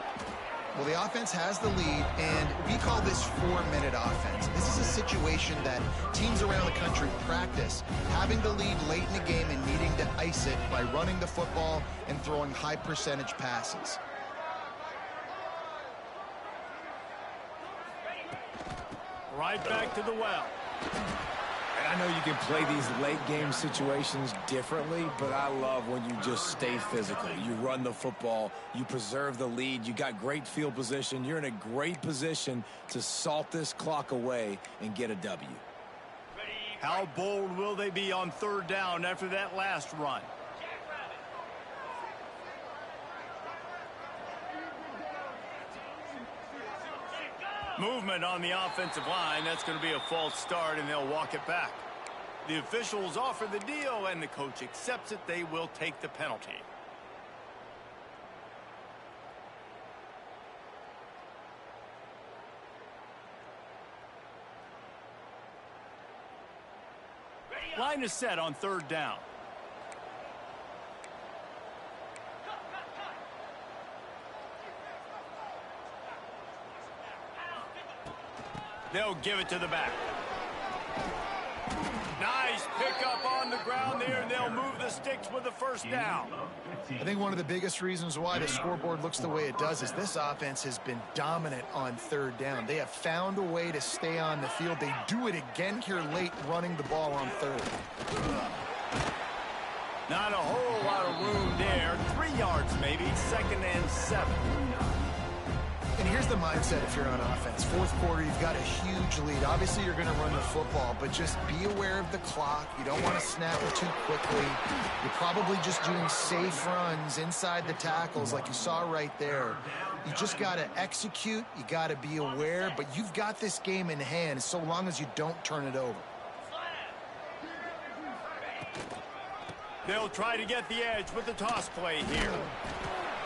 Well, the offense has the lead, and we call this 4-minute offense. This is a situation that teams around the country practice, having the lead late in the game and needing to ice it by running the football and throwing high-percentage passes. Right back to the well. And I know you can play these late-game situations differently, but I love when you just stay physical. You run the football, you preserve the lead, you got great field position, you're in a great position to salt this clock away and get a W. How bold will they be on 3rd down after that last run? Movement on the offensive line. That's going to be a false start, and they'll walk it back. The officials offer the deal, and the coach accepts it. They will take the penalty. Line is set on 3rd down. They'll give it to the back. Nice pickup on the ground there, and they'll move the sticks with the 1st down. I think one of the biggest reasons why the scoreboard looks the way it does is this offense has been dominant on 3rd down. They have found a way to stay on the field. They do it again here late, running the ball on 3rd. Not a whole lot of room there. 3 yards maybe, 2nd and 7. And here's the mindset if you're on offense. 4th quarter, you've got a huge lead. Obviously, you're going to run the football, but just be aware of the clock. You don't want to snap it too quickly. You're probably just doing safe runs inside the tackles like you saw right there. You just got to execute. You got to be aware, but you've got this game in hand so long as you don't turn it over. They'll try to get the edge with the toss play here.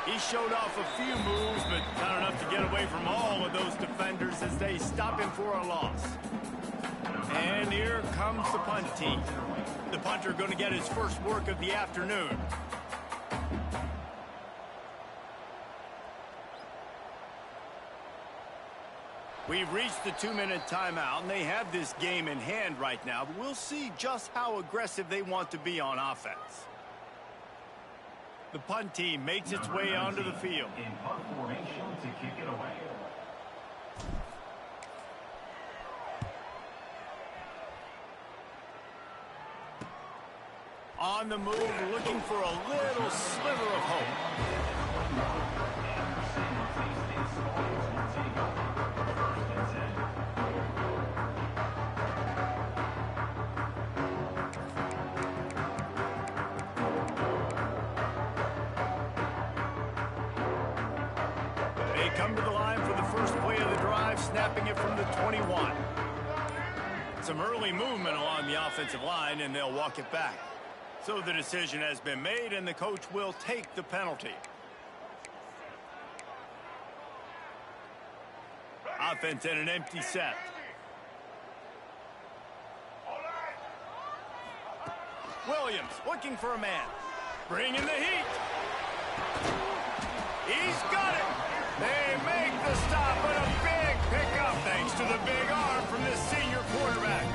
He showed off a few moves, but not enough to get away from all of those defenders as they stop him for a loss. And here comes the punt team. The punter going to get his first work of the afternoon. We've reached the 2-minute timeout, and they have this game in hand right now, but we'll see just how aggressive they want to be on offense. The punt team makes its way onto the field. In punt formation to kick it away. On the move, looking for a little sliver of hope. They come to the line for the first play of the drive, snapping it from the 21. Some early movement along the offensive line, and they'll walk it back. So the decision has been made, and the coach will take the penalty. Offense in an empty set. Williams looking for a man. Bringing the heat. He's got it. They make the stop, but a big pickup thanks to the big arm from this senior quarterback.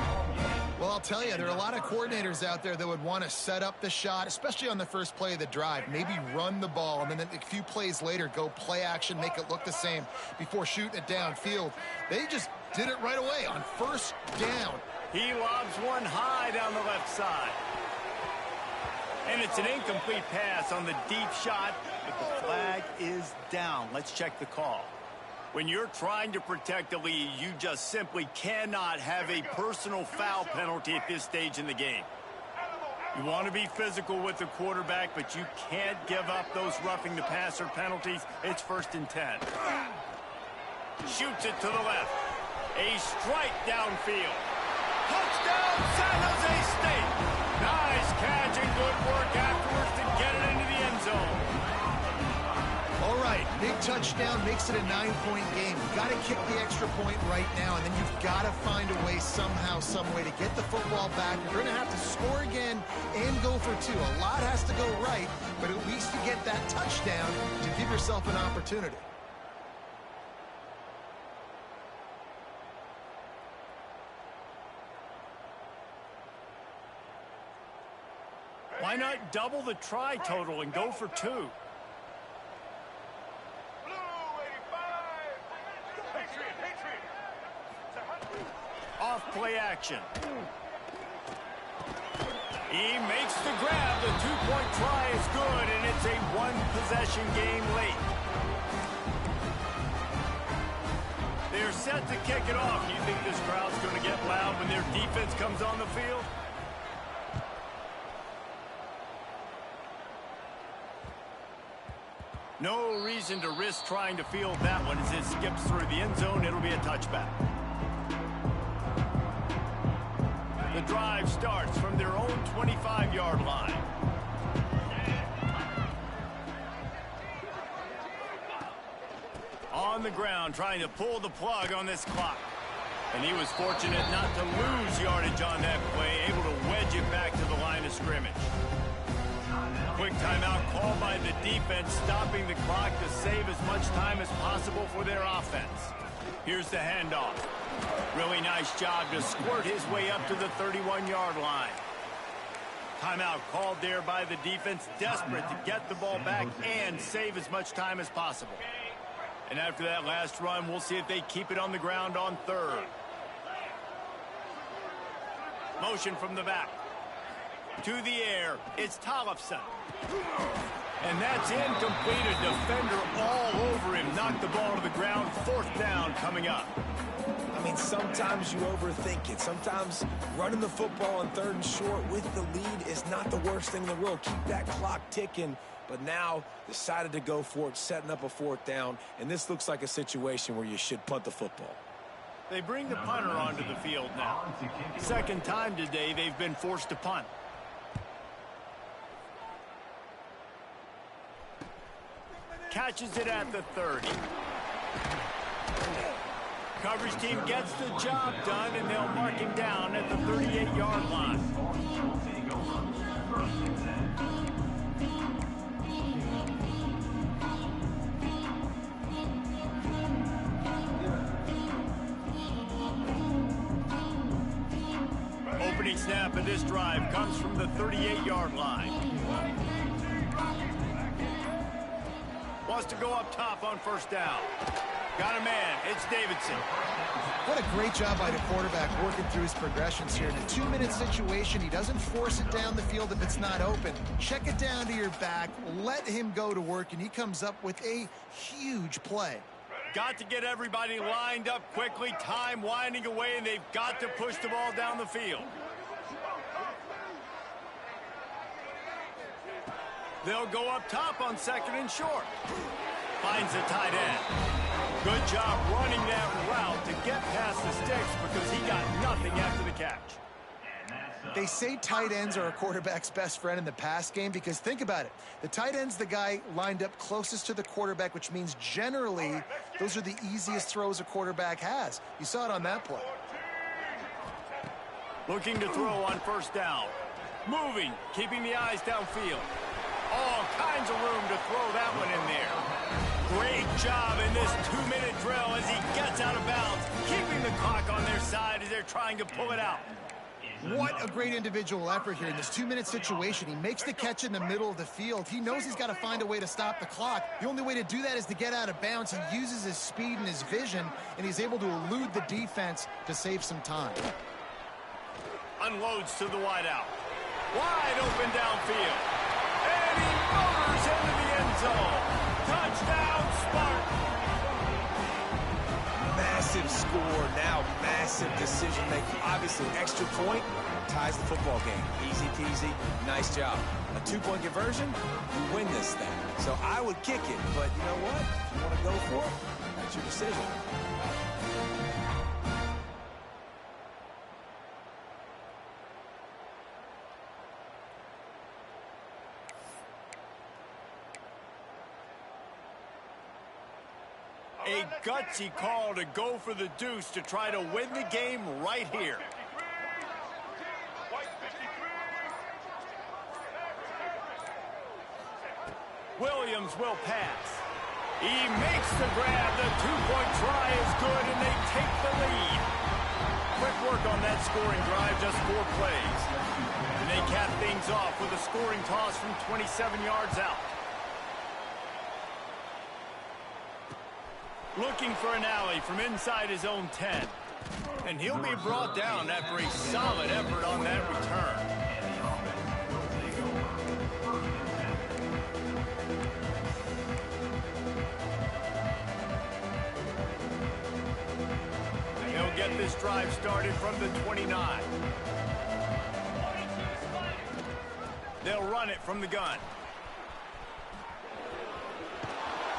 Well, I'll tell you, there are a lot of coordinators out there that would want to set up the shot, especially on the first play of the drive, maybe run the ball, and then a few plays later go play action, make it look the same before shooting it downfield. They just did it right away on first down. He lobs one high down the left side. And it's an incomplete pass on the deep shot, but the flag is down. Let's check the call. When you're trying to protect the lead, you just simply cannot have a personal foul penalty at this stage in the game. You want to be physical with the quarterback, but you can't give up those roughing the passer penalties. It's 1st and 10. Shoots it to the left. A strike downfield. Touchdown, San Jose State. Nice catch and good work afterwards to get it into the end zone. All right, big touchdown makes it a 9-point game. You've got to kick the extra point right now, and then you've got to find a way somehow, some way to get the football back. You're going to have to score again and go for 2. A lot has to go right, but at least you get that touchdown to give yourself an opportunity. Why not double the try total and go for 2? Off play action. He makes the grab. The 2-point try is good, and it's a 1-possession game late. They're set to kick it off. You think this crowd's going to get loud when their defense comes on the field? No reason to risk trying to field that one as it skips through the end zone. It'll be a touchback. The drive starts from their own 25-yard line. On the ground, trying to pull the plug on this clock. And he was fortunate not to lose yardage on that play, able to wedge it back to the line of scrimmage. Quick timeout called by the defense, stopping the clock to save as much time as possible for their offense. Here's the handoff. Really nice job to squirt his way up to the 31-yard line. Timeout called there by the defense, desperate to get the ball back and save as much time as possible. And after that last run, we'll see if they keep it on the ground on 3rd. Motion from the back. To the air, it's Tollefson. And that's incomplete. A defender all over him. Knocked the ball to the ground. 4th down coming up. I mean, sometimes you overthink it. Sometimes running the football on 3rd and short with the lead is not the worst thing in the world. Keep that clock ticking. But now decided to go for it, setting up a 4th down. And this looks like a situation where you should punt the football. They bring the punter onto the field now. 2nd time today they've been forced to punt. Catches it at the 30. Coverage team gets the job done, and they'll mark him down at the 38-yard line. opening snap of this drive comes from the 38-yard line. Wants to go up top on first down. Got a man. It's Davidson. What a great job by the quarterback working through his progressions here. In a 2-minute situation, he doesn't force it down the field if it's not open. Check it down to your back. Let him go to work, and he comes up with a huge play. Got to get everybody lined up quickly. Time winding away, and they've got to push the ball down the field. They'll go up top on second and short. Finds the tight end. Good job running that route to get past the sticks because he got nothing after the catch. They say tight ends are a quarterback's best friend in the pass game because think about it. The tight end's the guy lined up closest to the quarterback, which means generally those are the easiest throws a quarterback has. You saw it on that play. Looking to throw on first down. Moving, keeping the eyes downfield. All kinds of room to throw that one in there. Great job in this 2-minute drill as he gets out of bounds, keeping the clock on their side as they're trying to pull it out. What a great individual effort here in this 2-minute situation. He makes the catch in the middle of the field. He knows he's got to find a way to stop the clock. The only way to do that is to get out of bounds. He uses his speed and his vision, and he's able to elude the defense to save some time. Unloads to the wideout. Wide open downfield. And he motors into the end zone. Touchdown, Spartan. Massive score, now massive decision making. Obviously, extra point ties the football game. Easy peasy, nice job. A 2-point conversion, you win this thing. So I would kick it, but you know what? If you want to go for it, that's your decision. A gutsy call to go for the deuce to try to win the game right here. Williams will pass. He makes the grab. The 2-point try is good, and they take the lead. Quick work on that scoring drive, just 4 plays. And they cap things off with a scoring toss from 27 yards out. Looking for an alley from inside his own 10. And he'll be brought down after a solid effort on that return. He'll get this drive started from the 29. They'll run it from the gun.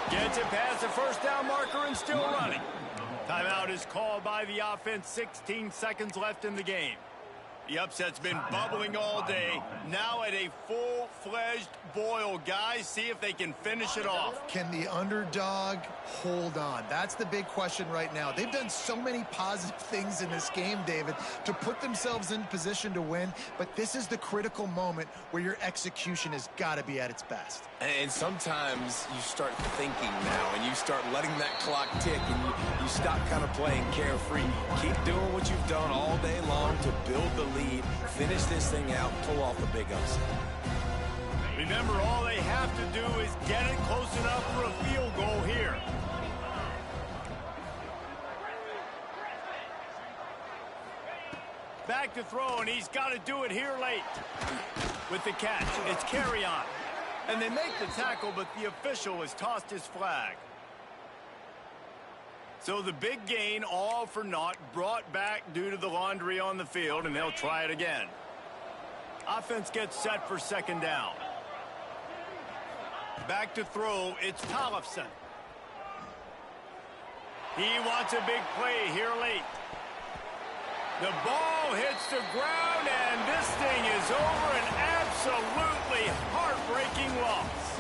Gets it past the first down marker and still running. Timeout is called by the offense. 16 seconds left in the game. The upset's been bubbling all day. Now at a full-fledged boil. Guys, see if they can finish it off. Can the underdog hold on? That's the big question right now. They've done so many positive things in this game, David, to put themselves in position to win, but this is the critical moment where your execution has got to be at its best. And sometimes you start thinking now, and you start letting that clock tick, and you stop kind of playing carefree. Keep doing what you've done all day long to build the lead, finish this thing out, pull off the big upset. Remember, all they have to do is get it close enough for a field goal here. Back to throw, and he's got to do it here late. With the catch, it's carry on. And they make the tackle, but the official has tossed his flag. So the big gain, all for naught, brought back due to the laundry on the field, and they'll try it again. Offense gets set for second down. Back to throw, it's Tollefson. He wants a big play here late. The ball hits the ground, and this thing is over. An absolutely heartbreaking loss.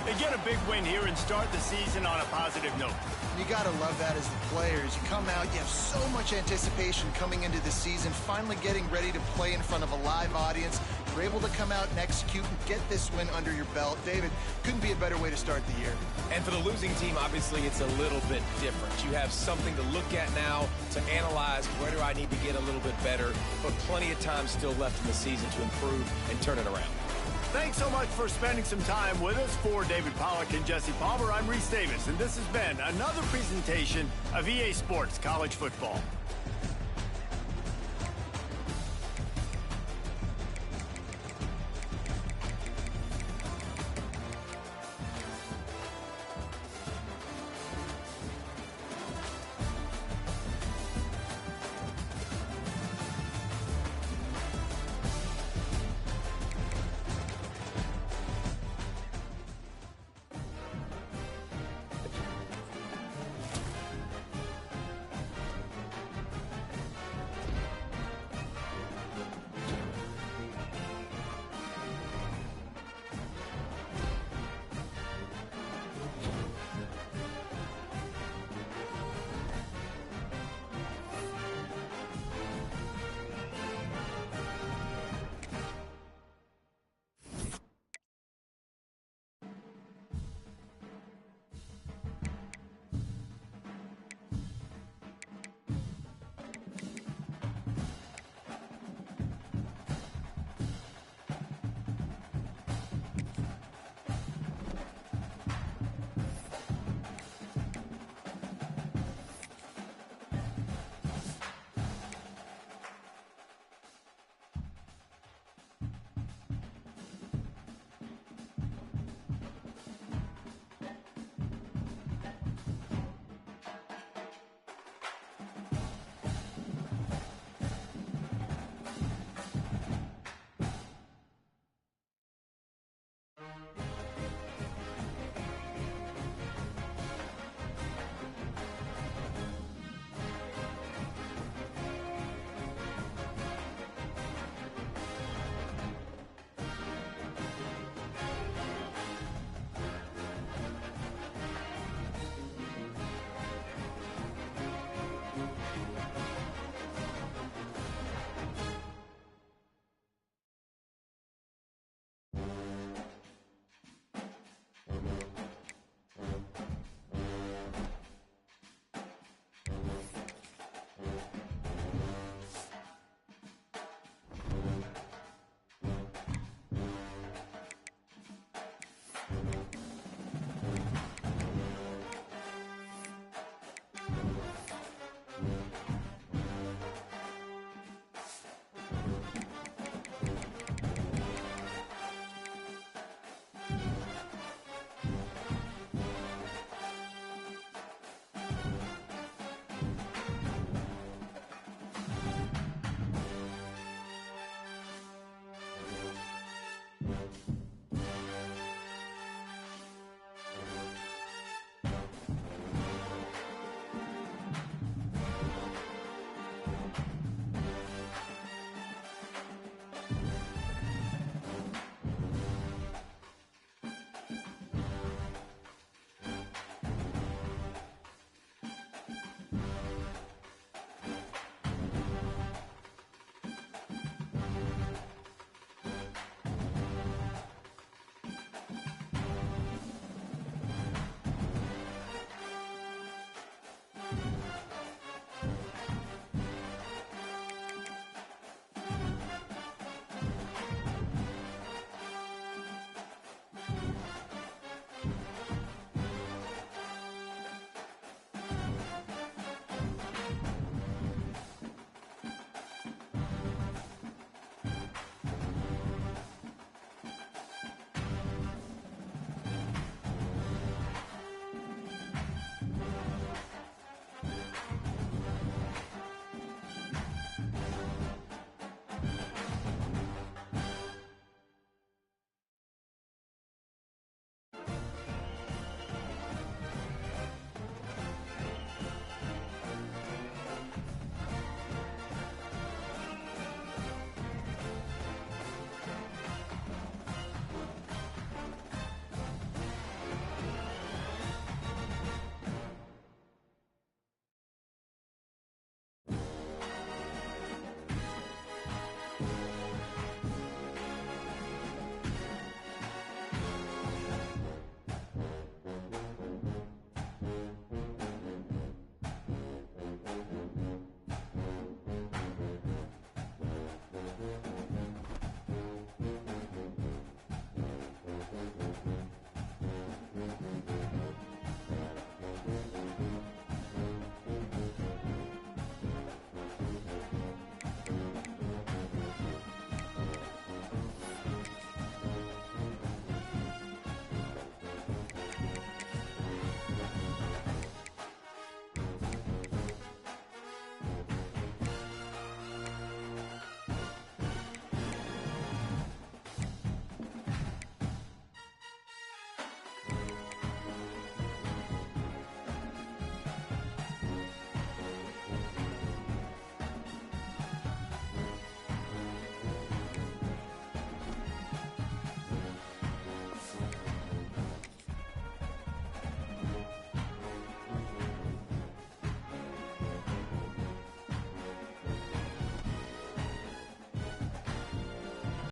They get a big win here and start the season on a positive note. You got to love that as the players. You come out, you have so much anticipation coming into the season, finally getting ready to play in front of a live audience. You're able to come out and execute and get this win under your belt. David, couldn't be a better way to start the year. And for the losing team, obviously, it's a little bit different. You have something to look at now to analyze where do I need to get a little bit better, but plenty of time still left in the season to improve and turn it around. Thanks so much for spending some time with us. For David Pollack and Jesse Palmer, I'm Reese Davis, and this has been another presentation of EA Sports College Football.